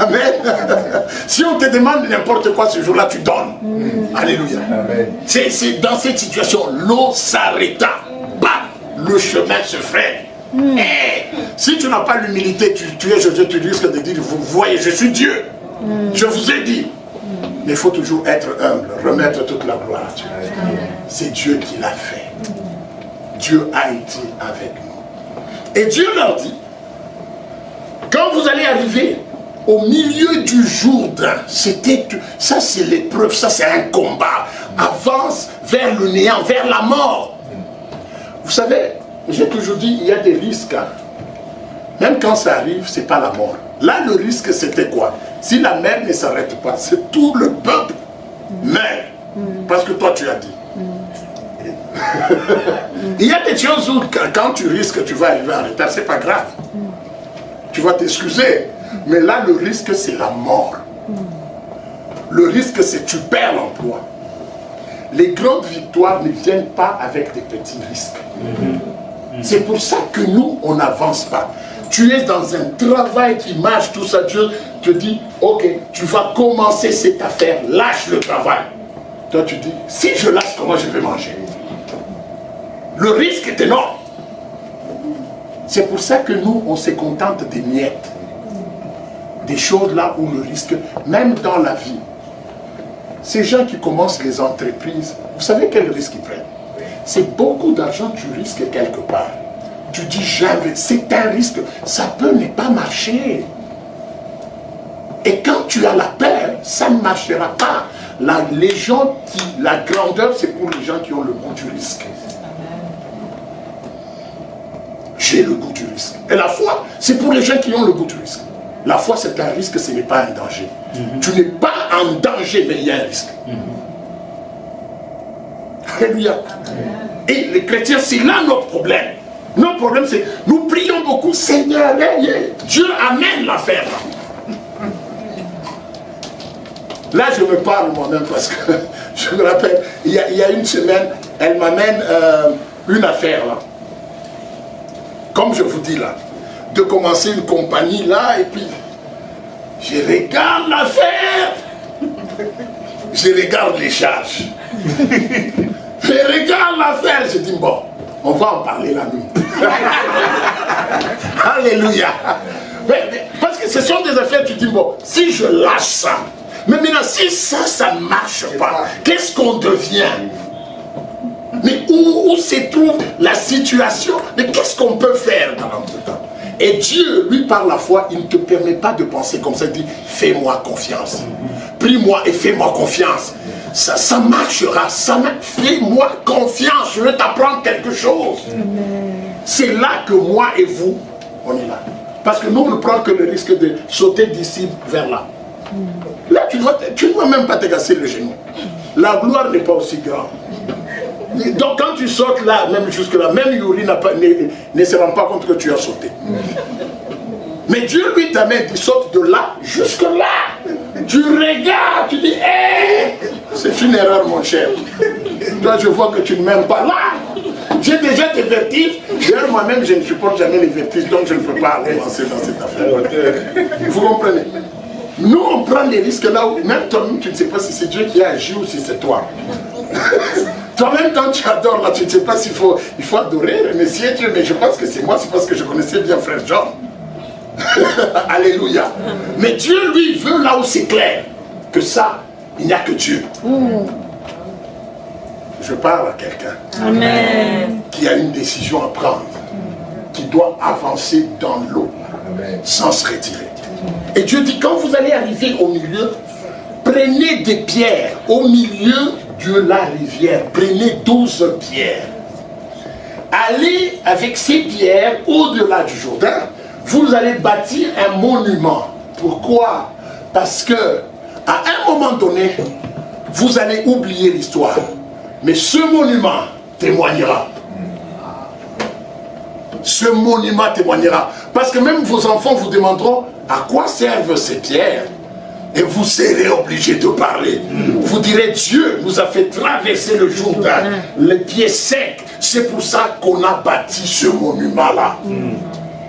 Amen. Si on te demande n'importe quoi ce jour-là, tu donnes. Alléluia. C'est dans cette situation, l'eau s'arrêta. Le chemin se freine. Si tu n'as pas l'humilité, tu es Jésus, tu risques de dire, vous voyez, je suis Dieu. Je vous ai dit. Mais il faut toujours être humble, remettre toute la gloire à Dieu. C'est Dieu qui l'a fait. Dieu a été avec nous. Et Dieu leur dit, quand vous allez arriver au milieu du Jourdain, ça c'est l'épreuve, ça c'est un combat. Avance vers le néant, vers la mort. Vous savez, j'ai toujours dit, il y a des risques. Même quand ça arrive, ce n'est pas la mort. Là, le risque, c'était quoi? Si la mer ne s'arrête pas, c'est tout le peuple meurt. Parce que toi, tu as dit. Il y a des choses où, quand tu risques, tu vas arriver en retard, c'est pas grave. Tu vas t'excuser. Mais là, le risque, c'est la mort. Le risque, c'est que tu perds l'emploi. Les grandes victoires ne viennent pas avec des petits risques. C'est pour ça que nous, on n'avance pas. Tu es dans un travail qui marche, tout ça, te dit, ok, tu vas commencer cette affaire, lâche le travail. Toi tu dis, si je lâche, comment je vais manger? Le risque est énorme. C'est pour ça que nous, on se contente des miettes. Des choses là où le risque, même dans la vie. Ces gens qui commencent les entreprises, vous savez quel risque ils prennent? C'est beaucoup d'argent que tu risques quelque part. Tu dis jamais, c'est un risque, ça peut ne pas marcher. Et quand tu as la peur, ça ne marchera pas. La grandeur, c'est pour les gens qui ont le goût du risque. J'ai le goût du risque. Et la foi, c'est pour les gens qui ont le goût du risque. La foi, c'est un risque, ce n'est pas un danger. Tu n'es pas en danger, mais il y a un risque. Alléluia. Et les chrétiens, c'est là notre problème. Notre problème, c'est nous prions beaucoup, Seigneur, Dieu amène l'affaire. Là, je me parle moi-même parce que je me rappelle, il y a une semaine, elle m'amène une affaire là. Comme je vous dis là, de commencer une compagnie là, et puis je regarde l'affaire, je regarde les charges, je regarde l'affaire, je dis bon, on va en parler la nuit. Alléluia. Parce que ce sont des affaires, tu dis bon, si je lâche ça, mais maintenant si ça ne marche pas, qu'est-ce qu'on devient? Mais où se trouve la situation? Mais qu'est-ce qu'on peut faire dans notre temps? Et Dieu, lui, par la foi, il ne te permet pas de penser comme ça. Il dit, fais-moi confiance. Prie-moi et fais-moi confiance. Ça marchera. Fais-moi confiance. Je vais t'apprendre quelque chose. C'est là que moi et vous, on est là. Parce que nous, on ne prend que le risque de sauter d'ici vers là. Là, tu ne vas même pas te casser le genou. La gloire n'est pas aussi grande. Donc quand tu sautes là, même jusque là, même Yuri ne se rend pas compte que tu as sauté. Mais Dieu lui t'amène, tu sautes de là jusque là. Tu regardes, tu dis, hé, c'est une erreur mon cher. Toi je vois que tu ne m'aimes pas là. J'ai déjà des vertiges. D'ailleurs moi-même je ne supporte jamais les vertiges, donc je ne peux pas avancer dans cette affaire. Vous comprenez? Nous on prend des risques là où même toi-même tu ne sais pas si c'est Dieu qui a agi ou si c'est toi. Toi-même quand tu adores là, tu ne sais pas s'il faut adorer, remercier Dieu, mais je pense que c'est moi, c'est parce que je connaissais bien frère Jean. Alléluia. Mais Dieu lui veut là où c'est clair que ça, il n'y a que Dieu. Je parle à quelqu'un qui a une décision à prendre, qui doit avancer dans l'eau sans se retirer. Et Dieu dit, quand vous allez arriver au milieu, prenez des pierres au milieu de la rivière, prenez 12 pierres. Allez avec ces pierres au-delà du Jourdain, vous allez bâtir un monument. Pourquoi? Parce que à un moment donné, vous allez oublier l'histoire. Mais ce monument témoignera. Ce monument témoignera. Parce que même vos enfants vous demanderont à quoi servent ces pierres. Et vous serez obligé de parler. Vous direz, Dieu nous a fait traverser le Jourdain, les pieds secs. C'est pour ça qu'on a bâti ce monument-là.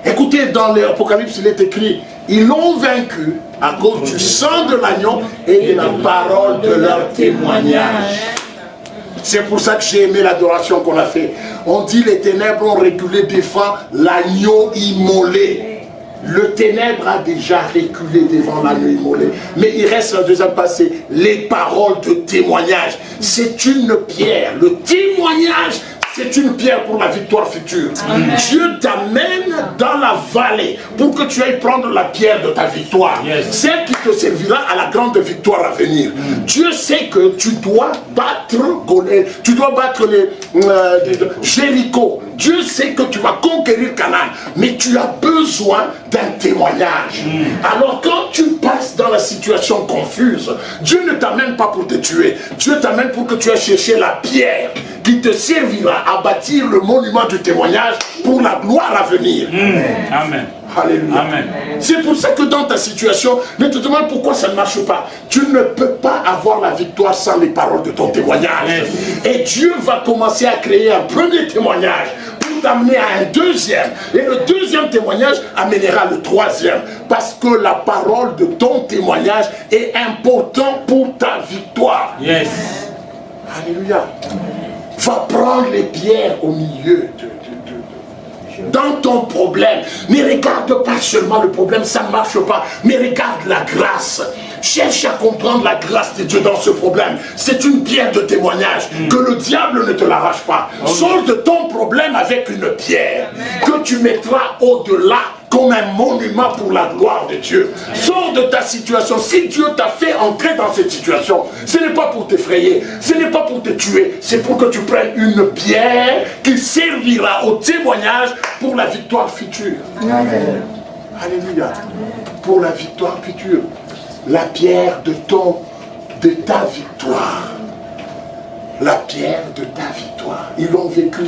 Écoutez, dans l'Apocalypse, il est écrit, ils l'ont vaincu à cause du sang de l'agneau et de la parole de leur témoignage. C'est pour ça que j'ai aimé l'adoration qu'on a fait. On dit, les ténèbres ont reculé devant l'agneau immolé. Le ténèbre a déjà reculé devant l'agneau immolé. Mais il reste un deuxième passé, les paroles de témoignage. C'est une pierre. Le témoignage, c'est une pierre pour la victoire future. Amen. Dieu t'amène dans la vallée pour que tu ailles prendre la pierre de ta victoire. Celle qui te servira à la grande victoire à venir. Dieu sait que tu dois battre Goliath, tu dois battre les Jéricho. Dieu sait que tu vas conquérir Canaan, mais tu as besoin d'un témoignage. Alors quand tu passes dans la situation confuse, Dieu ne t'amène pas pour te tuer. Dieu t'amène pour que tu aies cherché la pierre qui te servira à bâtir le monument du témoignage pour la gloire à venir. Amen. Alléluia. C'est pour ça que dans ta situation, ne te demande pourquoi ça ne marche pas. Tu ne peux pas avoir la victoire sans les paroles de ton témoignage. Et Dieu va commencer à créer un premier témoignage pour t'amener à un deuxième. Et le deuxième deuxième témoignage amènera le troisième. Parce que la parole de ton témoignage est importante pour ta victoire. Yes. Alléluia. Va prendre les pierres au milieu dans ton problème. Mais regarde pas seulement le problème, ça ne marche pas. Mais regarde la grâce. Cherche à comprendre la grâce de Dieu dans ce problème. C'est une pierre de témoignage. Que le diable ne te l'arrache pas. Sors de ton problème avec une pierre que tu mettras au-delà comme un monument pour la gloire de Dieu. Sors de ta situation. Si Dieu t'a fait entrer dans cette situation, ce n'est pas pour t'effrayer, ce n'est pas pour te tuer, c'est pour que tu prennes une pierre qui servira au témoignage pour la victoire future. Amen. Alléluia. Pour la victoire future. La pierre de ta victoire. La pierre de ta victoire. Ils l'ont vécu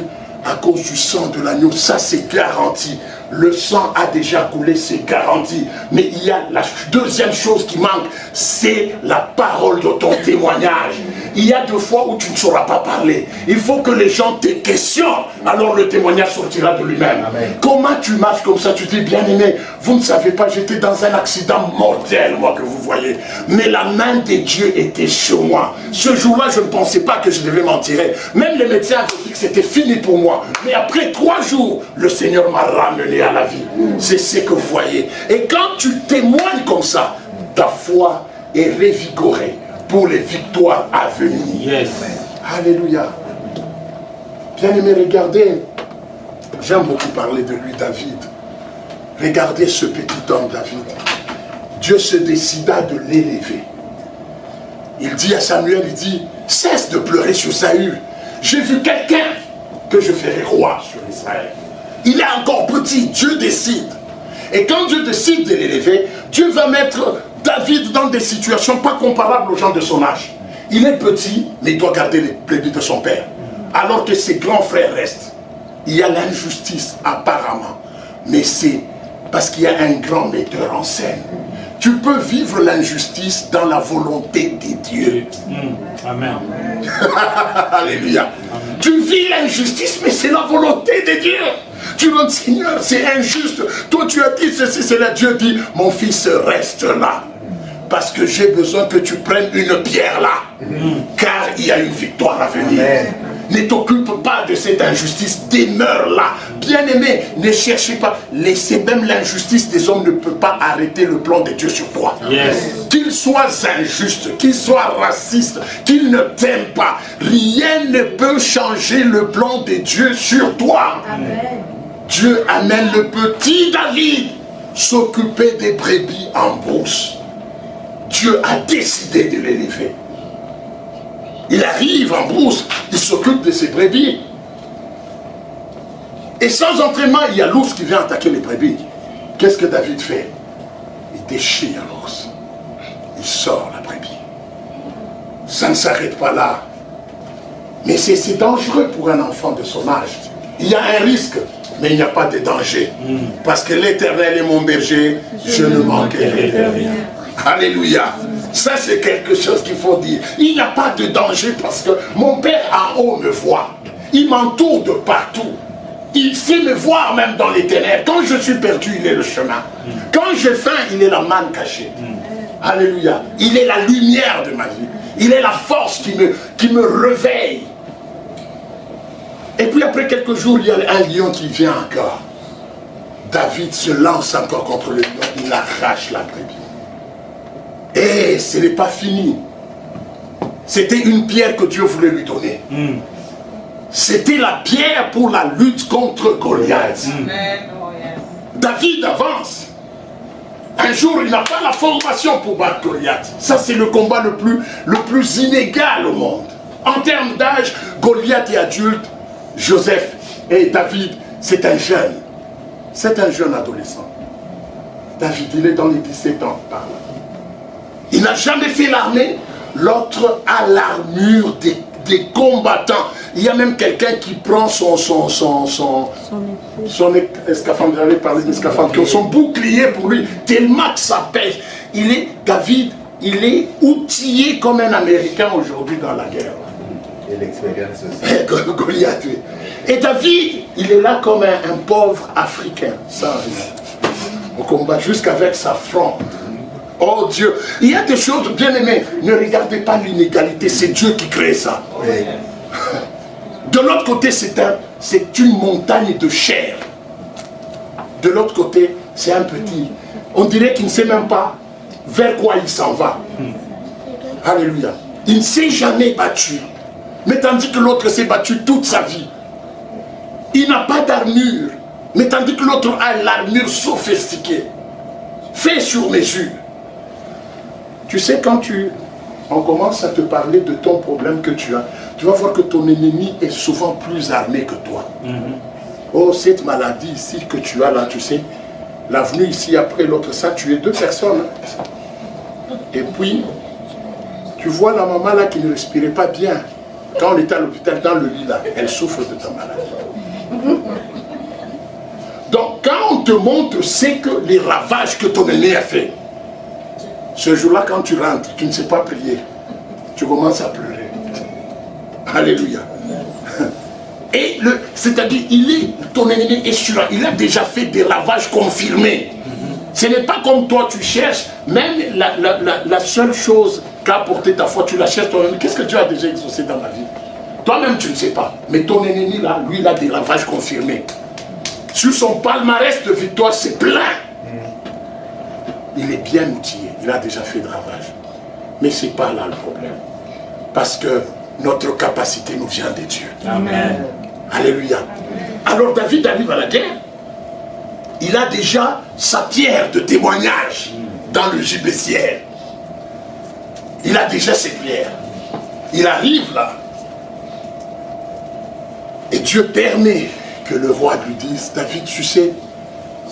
à cause du sang de l'agneau. Ça, c'est garanti. Le sang a déjà coulé, c'est garanti. Mais il y a la deuxième chose qui manque, c'est la parole de ton témoignage. Il y a des fois où tu ne sauras pas parler. Il faut que les gens te questionnent. Alors le témoignage sortira de lui-même. Comment tu marches comme ça? Tu dis, bien aimé, vous ne savez pas, j'étais dans un accident mortel, moi, que vous voyez. Mais la main de Dieu était sur moi. Ce jour-là, je ne pensais pas que je devais m'en tirer. Même les médecins avaient dit que c'était fini pour moi. Mais après 3 jours, le Seigneur m'a ramené à la vie. C'est ce que vous voyez. Et quand tu témoignes comme ça, ta foi est révigorée pour les victoires à venir. Yes. Alléluia. Bien aimé, regardez, j'aime beaucoup parler de lui, David. Regardez ce petit homme, David. Dieu se décida de l'élever. Il dit à Samuel, il dit, cesse de pleurer sur Saül. J'ai vu quelqu'un que je ferai roi sur Israël. Il est encore petit, Dieu décide. Et quand Dieu décide de l'élever, Dieu va mettre David dans des situations pas comparables aux gens de son âge. Il est petit, mais il doit garder les brebis de son père. Alors que ses grands frères restent. Il y a l'injustice, apparemment. Mais c'est parce qu'il y a un grand metteur en scène. Tu peux vivre l'injustice dans la volonté de Dieu. Amen. Alléluia. Amen. Tu vis l'injustice, mais c'est la volonté de Dieu. Tu dis, Seigneur, c'est injuste. Toi, tu as dit ceci, c'est là. Dieu dit, mon fils, reste là. Parce que j'ai besoin que tu prennes une pierre là. Car il y a une victoire à venir. Amen. Ne t'occupe pas de cette injustice, demeure là. Bien-aimé, ne cherchez pas. Laissez même l'injustice des hommes ne peut pas arrêter le plan de Dieu sur toi. Yes. Qu'il soit injuste, qu'il soit raciste, qu'il ne t'aime pas, rien ne peut changer le plan de Dieu sur toi. Amen. Dieu amène le petit David s'occuper des brebis en brousse. Dieu a décidé de l'élever. Il arrive en brousse, il s'occupe de ses brebis. Et sans entraînement, il y a l'ours qui vient attaquer les brebis. Qu'est-ce que David fait? Il déchire l'ours. Il sort la brebis. Ça ne s'arrête pas là. Mais c'est dangereux pour un enfant de son âge. Il y a un risque, mais il n'y a pas de danger. Parce que l'Éternel est mon berger, je ne manquerai de rien. Alléluia. Ça, c'est quelque chose qu'il faut dire. Il n'y a pas de danger parce que mon Père en haut me voit. Il m'entoure de partout. Il sait me voir même dans les ténèbres. Quand je suis perdu, il est le chemin. Quand j'ai faim, il est la manne cachée. Alléluia. Il est la lumière de ma vie. Il est la force qui me réveille. Et puis après quelques jours, il y a un lion qui vient encore. David se lance encore contre le lion. Il arrache la brebis. Et ce n'est pas fini. C'était une pierre que Dieu voulait lui donner. C'était la pierre pour la lutte contre Goliath. David avance. Un jour, il n'a pas la formation pour battre Goliath. Ça, c'est le combat le plus inégal au monde. En termes d'âge, Goliath est adulte. Joseph et David, c'est un jeune. C'est un jeune adolescent. David, il est dans les 17 ans par là. Il n'a jamais fait l'armée. L'autre a l'armure des combattants. Il y a même quelqu'un qui prend son escaphandre, j'allais parler d'escaphandre, son bouclier pour lui, tellement que ça pèse. David, il est outillé comme un Américain aujourd'hui dans la guerre. Et l'expérience aussi. Goliath, oui. Et David, il est là comme un pauvre Africain, sans rien. Au combat jusqu'avec sa fronde. Oh Dieu, il y a des choses, bien aimées, ne regardez pas l'inégalité, c'est Dieu qui crée ça. Oui. De l'autre côté, c'est une montagne de chair. De l'autre côté, c'est un petit. On dirait qu'il ne sait même pas vers quoi il s'en va. Alléluia. Il ne s'est jamais battu. Mais tandis que l'autre s'est battu toute sa vie. Il n'a pas d'armure. Mais tandis que l'autre a l'armure sophistiquée. Fait sur mesure. Tu sais, quand on commence à te parler de ton problème que tu as, tu vas voir que ton ennemi est souvent plus armé que toi. Oh, cette maladie ici que tu as là, tu sais, l'avenue ici après l'autre, ça, tu es deux personnes. Et puis, tu vois la maman là qui ne respirait pas bien. Quand on était à l'hôpital, dans le lit là, elle souffre de ta maladie. Donc, quand on te montre, c'est que les ravages que ton ennemi a fait. Ce jour-là, quand tu rentres, tu ne sais pas prier. Tu commences à pleurer. Alléluia. Et c'est-à-dire, ton ennemi est sûr, il a déjà fait des ravages confirmés. Ce n'est pas comme toi, tu cherches, même la seule chose qu'a apporté ta foi, tu la cherches toi-même. Qu'est-ce que tu as déjà exaucé dans ma vie? Toi-même, tu ne sais pas. Mais ton ennemi, là, lui, il a des ravages confirmés. Sur son palmarès de victoire, c'est plein. Il est bien outillé, il a déjà fait de ravages. Mais ce n'est pas là le problème. Parce que notre capacité nous vient de Dieu. Amen. Alléluia. Alors David arrive à la guerre. Il a déjà sa pierre de témoignage dans le gibecière. Il a déjà ses pierres. Il arrive là. Et Dieu permet que le roi lui dise, David, tu sais,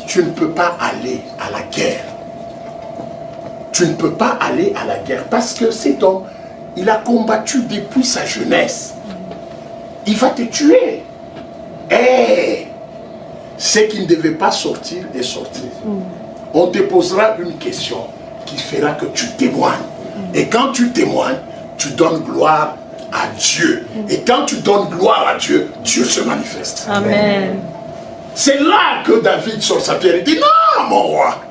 tu ne peux pas aller à la guerre. Tu ne peux pas aller à la guerre parce que cet homme, il a combattu depuis sa jeunesse. Il va te tuer. Et ce qui ne devait pas sortir est sorti. On te posera une question qui fera que tu témoignes. Et quand tu témoignes, tu donnes gloire à Dieu. Et quand tu donnes gloire à Dieu, Dieu se manifeste. Amen. C'est là que David sort sa pierre et dit, non mon roi.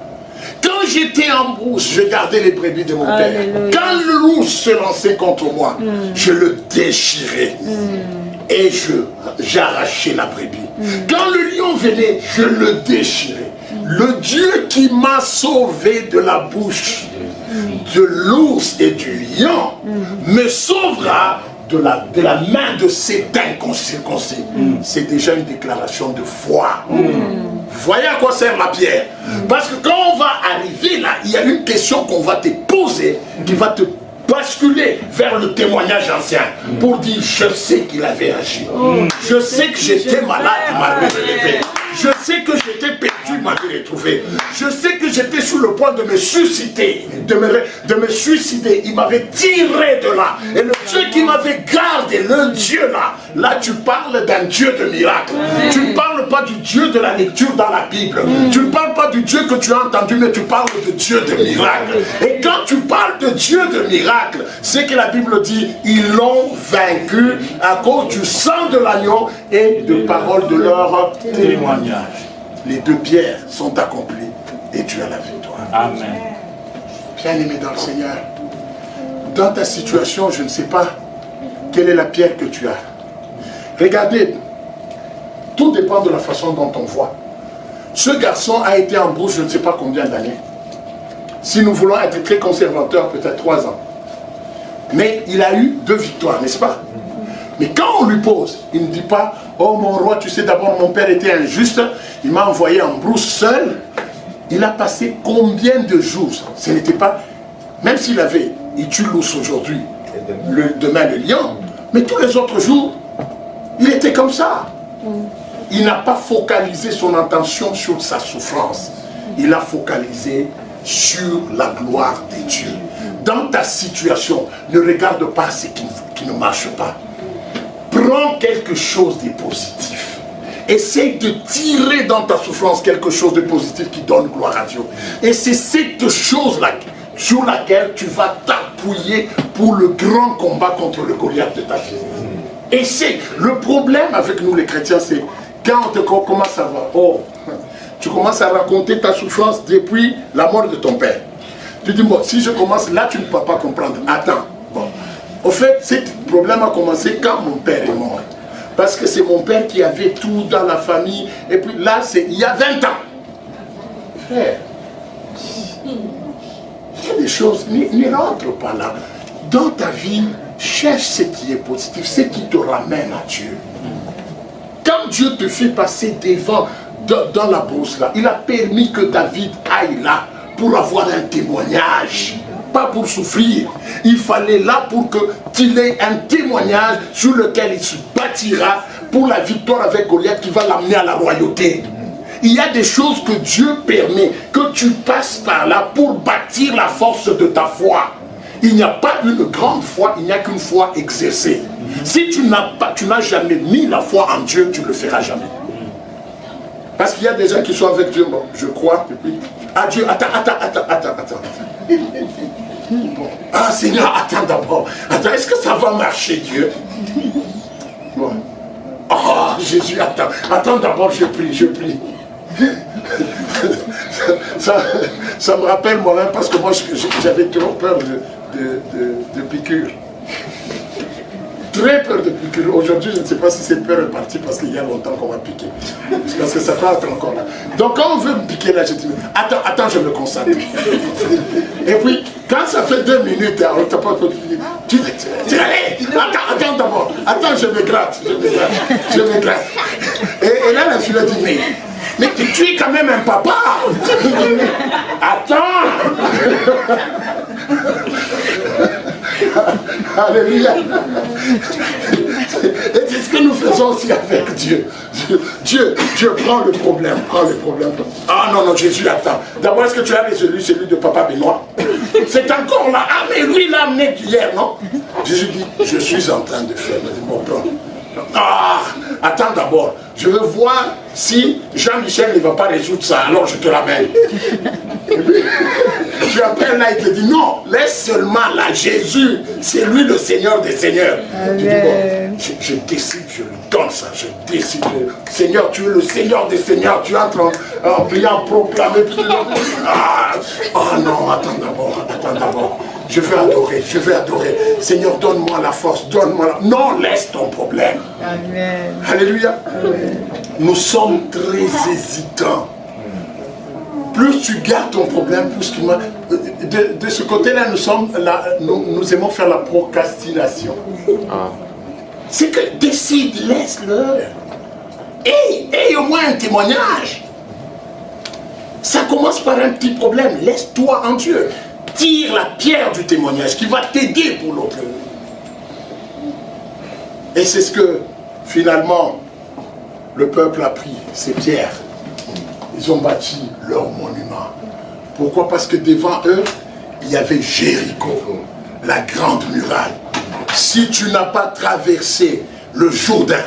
Quand j'étais en brousse, je gardais les brebis de mon père. Quand le loup se lançait contre moi, je le déchirais. Et j'arrachais la brebis. Quand le lion venait, je le déchirais. Le Dieu qui m'a sauvé de la bouche de l'ours et du lion me sauvera de la main de cet incirconcis. C'est déjà une déclaration de foi. Voyez à quoi sert la pierre. Parce que quand on va arriver là, il y a une question qu'on va te poser qui va te basculer vers le témoignage ancien pour dire je sais qu'il avait agi. Je sais que j'étais malade, il m'avait relevé. Je sais que j'étais perdu, il m'avait retrouvé. Je sais que j'étais sur le point de me susciter, de me suicider. Il m'avait tiré de là. Et le Dieu qui m'avait gardé, le Dieu là tu parles d'un Dieu de miracle. Tu ne parles pas du Dieu de la lecture dans la Bible. Tu ne parles pas du Dieu que tu as entendu, mais tu parles de Dieu de miracle. Et quand tu parles de Dieu de miracle, c'est que la Bible dit, ils l'ont vaincu à cause du sang de l'agneau et de paroles de leur témoignage. Les deux pierres sont accomplies et tu as la victoire. Amen. Bien-aimé dans le Seigneur, dans ta situation, je ne sais pas quelle est la pierre que tu as. Regardez, tout dépend de la façon dont on voit. Ce garçon a été en brousse je ne sais pas combien d'années. Si nous voulons être très conservateurs, peut-être 3 ans. Mais il a eu 2 victoires, n'est-ce pas? Mais quand on lui pose, il ne dit pas, oh mon roi, tu sais d'abord mon père était injuste, il m'a envoyé en brousse seul. Il a passé combien de jours? Ce n'était pas, même s'il avait, il tue l'ours aujourd'hui, demain le lion, mais tous les autres jours, il était comme ça. Il n'a pas focalisé son attention sur sa souffrance. Il a focalisé sur la gloire de Dieu. Dans ta situation, ne regarde pas ce qui ne marche pas. Prends quelque chose de positif. Essaye de tirer dans ta souffrance quelque chose de positif qui donne gloire à Dieu. Et c'est cette chose-là sur laquelle tu vas t'appuyer pour le grand combat contre le Goliath de ta vie. Et c'est le problème avec nous les chrétiens, c'est quand on te commence à voir, oh, tu commences à raconter ta souffrance depuis la mort de ton père. Tu dis, bon, si je commence là, tu ne peux pas comprendre. Attends, bon. Au fait, ce problème a commencé quand mon père est mort. Parce que c'est mon père qui avait tout dans la famille. Et puis là, c'est il y a 20 ans. Frère, il y a des choses, n'y rentre pas là. Dans ta vie, cherche ce qui est positif, ce qui te ramène à Dieu. Quand Dieu te fait passer devant, dans la brousse là, il a permis que David aille là pour avoir un témoignage, pas pour souffrir. Il fallait là pour qu'il ait un témoignage sur lequel il se bâtira pour la victoire avec Goliath qui va l'amener à la royauté. Il y a des choses que Dieu permet, que tu passes par là pour bâtir la force de ta foi. Il n'y a pas une grande foi, il n'y a qu'une foi exercée. Si tu n'as jamais mis la foi en Dieu, tu ne le feras jamais. Parce qu'il y a des gens qui sont avec Dieu, bon, je crois, et puis, ah Dieu, attends. Bon. Ah Seigneur, attends d'abord. Attends, est-ce que ça va marcher, Dieu? Bon. Oh Jésus, attends d'abord, je prie. Ça me rappelle moi-même parce que moi j'avais trop peur de piqûres. Très peur de piqûres. Aujourd'hui, je ne sais pas si cette peur est partie parce qu'il y a longtemps qu'on va piquer. Parce que ça peut être encore là. Donc quand on veut me piquer là, je dis, attends, je me concentre. Et puis, quand ça fait 2 minutes, on ne t'a pas tu dis, allez, attends d'abord. Attends, je me gratte. Et là, la fille a dit, mais tu es quand même un papa. Attends. Alléluia. Et c'est ce que nous faisons aussi avec Dieu. Dieu prend le problème. Ah non, Jésus, attends. D'abord, est-ce que tu as résolu celui de papa Benoît? C'est encore là. Ah, mais lui, il l'a amené hier, non? Jésus dit, je suis en train de faire mon plan. Ah, attends d'abord. Je veux voir si Jean-Michel ne va pas résoudre ça, alors je te l'amène. Tu appelles là, il te dit non, laisse seulement là, Jésus, c'est lui le Seigneur des Seigneurs. Tu dis bon, je décide, je lui donne ça, je décide. Seigneur, tu es le Seigneur des Seigneurs, tu entres en priant, proclamer. Oh non, attends d'abord. Je veux adorer. Seigneur, donne-moi la force, Non, laisse ton problème. Amen. Alléluia. Amen. Nous sommes très hésitants. Plus tu gardes ton problème, plus tu... De ce côté-là, nous aimons faire la procrastination. C'est que décide, laisse-le. Et au moins un témoignage. Ça commence par un petit problème. Laisse-toi en Dieu. Tire la pierre du témoignage qui va t'aider pour l'autre. Et c'est ce que finalement le peuple a pris, ces pierres. Ils ont bâti leur monument. Pourquoi? Parce que devant eux, il y avait Jéricho, la grande muraille. Si tu n'as pas traversé le Jourdain,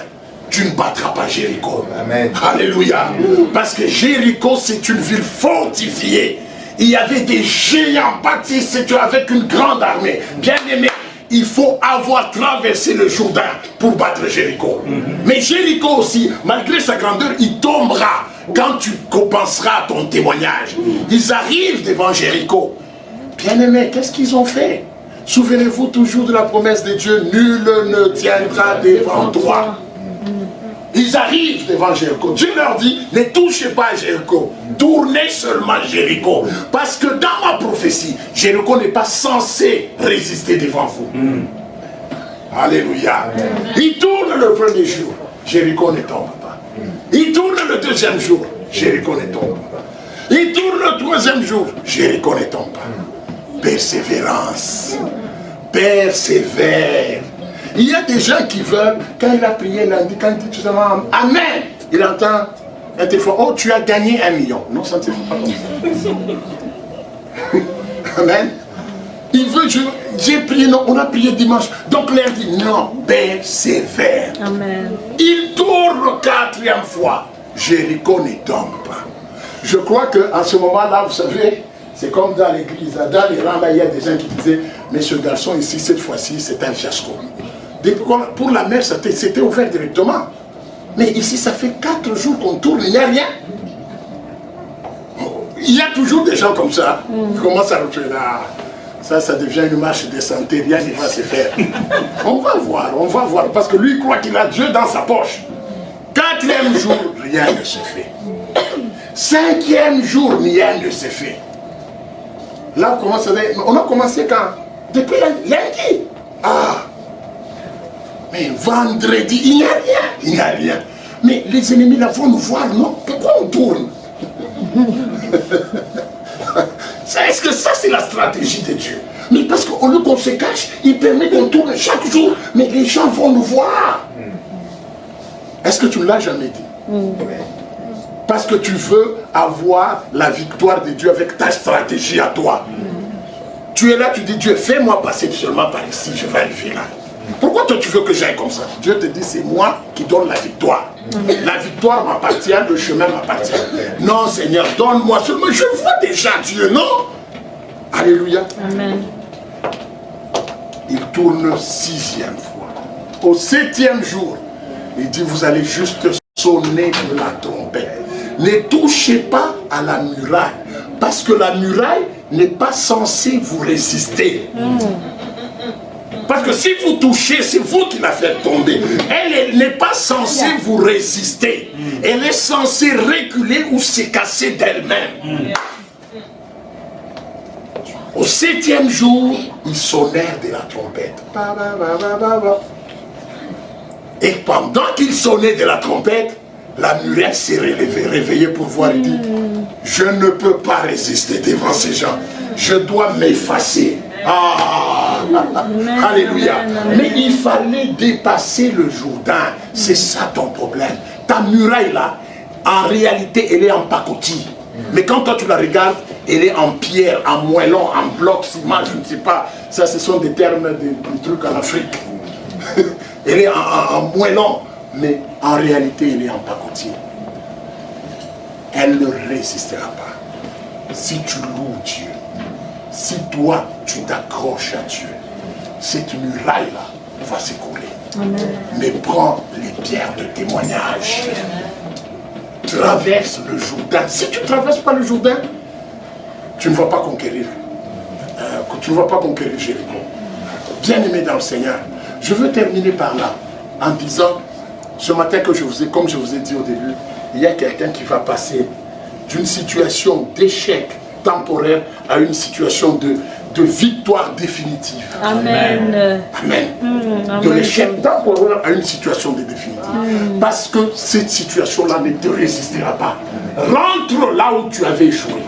tu ne battras pas Jéricho. Amen. Alléluia. Parce que Jéricho, c'est une ville fortifiée. Il y avait des géants bâtis, avec une grande armée. Bien aimé, il faut avoir traversé le Jourdain pour battre Jéricho. Mais Jéricho aussi, malgré sa grandeur, il tombera quand tu compenseras ton témoignage. Ils arrivent devant Jéricho. Bien aimé, qu'est-ce qu'ils ont fait? Souvenez-vous toujours de la promesse de Dieu, nul ne tiendra devant toi. Ils arrivent devant Jéricho. Dieu leur dit, ne touchez pas Jéricho. Tournez seulement Jéricho. Parce que dans ma prophétie, Jéricho n'est pas censé résister devant vous. Alléluia. Il tourne le premier jour, Jéricho ne tombe pas. Il tourne le deuxième jour, Jéricho ne tombe pas. Il tourne le troisième jour, Jéricho ne tombe pas. Persévérance. Persévère. Il y a des gens qui veulent, quand il a prié lundi, quand il dit tout simplement Amen, il entend un téléphone, oh tu as gagné 1 million. Non, ça ne se fait pas comme ça. Amen. Il veut, j'ai prié, non, on a prié dimanche. Donc lundi, non, persévère. Amen. Il tourne 4e fois. Jéricho ne tombe pas. Je crois qu'en ce moment-là, vous savez, c'est comme dans l'église, dans les rangs, là, il y a des gens qui disaient, mais ce garçon ici, cette fois-ci, c'est un fiasco. Pour la mer, c'était ouvert directement. Mais ici, ça fait 4 jours qu'on tourne, il n'y a rien. Il y a toujours des gens comme ça qui commencent à retrouver là. Ça devient une marche de santé, rien ne va se faire. On va voir, parce que lui il croit qu'il a Dieu dans sa poche. 4e jour, rien ne se fait. 5e jour, rien ne se fait. Là, on a commencé quand? Depuis lundi. Ah! Mais vendredi, il n'y a rien. Mais les ennemis là vont nous voir, non? Pourquoi on tourne? Est-ce que ça c'est la stratégie de Dieu? Mais parce qu'au lieu qu'on se cache, il permet qu'on tourne chaque jour. Mais les gens vont nous voir. Est-ce que tu ne l'as jamais dit? Parce que tu veux avoir la victoire de Dieu avec ta stratégie à toi. Tu es là, tu dis Dieu, fais-moi passer seulement par ici, je vais arriver là. Pourquoi toi tu veux que j'aille comme ça? Dieu te dit c'est moi qui donne la victoire. La victoire m'appartient, le chemin m'appartient. Non Seigneur, donne-moi seulement. Je vois déjà Dieu, non? Alléluia. Amen. Il tourne 6e fois. Au 7e jour, il dit vous allez juste sonner de la trompette. Ne touchez pas à la muraille. Parce que la muraille n'est pas censée vous résister. Parce que si vous touchez, c'est vous qui la faites tomber. Elle n'est pas censée vous résister. Elle est censée reculer ou se casser d'elle-même. Au 7e jour, ils sonnèrent de la trompette. Et pendant qu'ils sonnaient de la trompette, la muraille s'est réveillée pour voir et dit, je ne peux pas résister devant ces gens. Je dois m'effacer. Ah, alléluia. Mais il fallait dépasser le Jourdain. C'est ça ton problème. Ta muraille là, en réalité, elle est en pacotille. Mais quand toi tu la regardes, elle est en pierre, en moellon, en bloc, ciment, je ne sais pas. Ça, ce sont des termes, des trucs en Afrique. Elle est en moellon, mais en réalité, elle est en pacotille. Elle ne résistera pas. Si tu loues Dieu, si toi, tu t'accroches à Dieu, cette muraille-là va s'écrouler. Mais prends les pierres de témoignage. Traverse le Jourdain. Si tu ne traverses pas le Jourdain, tu ne vas pas conquérir. Tu ne vas pas conquérir Jéricho. Bien-aimé dans le Seigneur, je veux terminer par là, en disant, ce matin que comme je vous ai dit au début, il y a quelqu'un qui va passer d'une situation d'échec temporaire à une situation de victoire définitive. Amen. Amen. De l'échec temporaire à une situation de définitive. Parce que cette situation-là ne te résistera pas. Rentre là où tu avais échoué.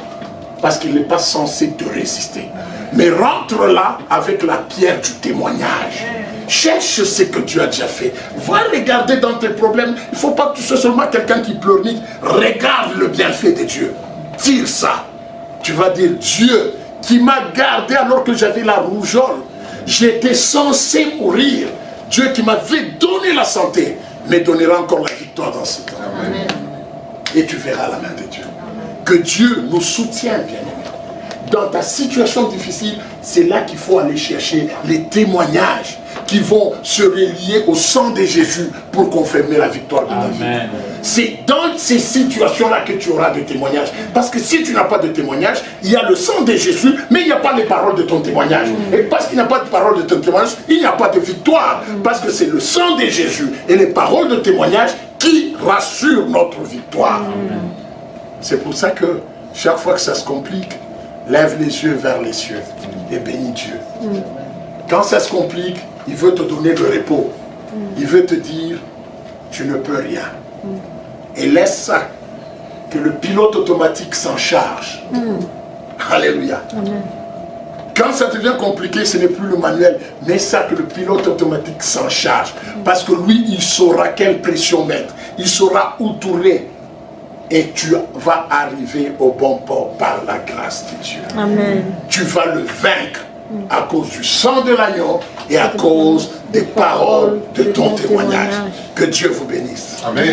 Parce qu'il n'est pas censé te résister. Mais rentre là avec la pierre du témoignage. Cherche ce que tu as déjà fait. Va regarder dans tes problèmes. Il ne faut pas que tu sois seulement quelqu'un qui pleurnique. Regarde le bienfait de Dieu. Tire ça. Tu vas dire, Dieu qui m'a gardé alors que j'avais la rougeole. J'étais censé mourir. Dieu qui m'avait donné la santé me donnera encore la victoire dans ce temps. Amen. Et tu verras la main de Dieu. Que Dieu nous soutienne, bien-aimés. Dans ta situation difficile, c'est là qu'il faut aller chercher les témoignages qui vont se relier au sang de Jésus pour confirmer la victoire de ta vie. C'est dans ces situations-là que tu auras des témoignages. Parce que si tu n'as pas de témoignage, il y a le sang de Jésus, mais il n'y a pas les paroles de ton témoignage. Et parce qu'il n'y a pas de paroles de ton témoignage, il n'y a pas de victoire. Parce que c'est le sang de Jésus et les paroles de témoignage qui rassurent notre victoire. C'est pour ça que chaque fois que ça se complique, lève les yeux vers les cieux et bénis Dieu. Quand ça se complique, il veut te donner le repos. Il veut te dire, tu ne peux rien. Et laisse ça, que le pilote automatique s'en charge. Alléluia. Quand ça devient compliqué, ce n'est plus le manuel, mais ça que le pilote automatique s'en charge. Parce que lui, il saura quelle pression mettre. Il saura où tourner. Et tu vas arriver au bon port par la grâce de Dieu. Amen. Tu vas le vaincre à cause du sang de l'agneau et à cause des paroles de ton témoignage. Que Dieu vous bénisse. Amen.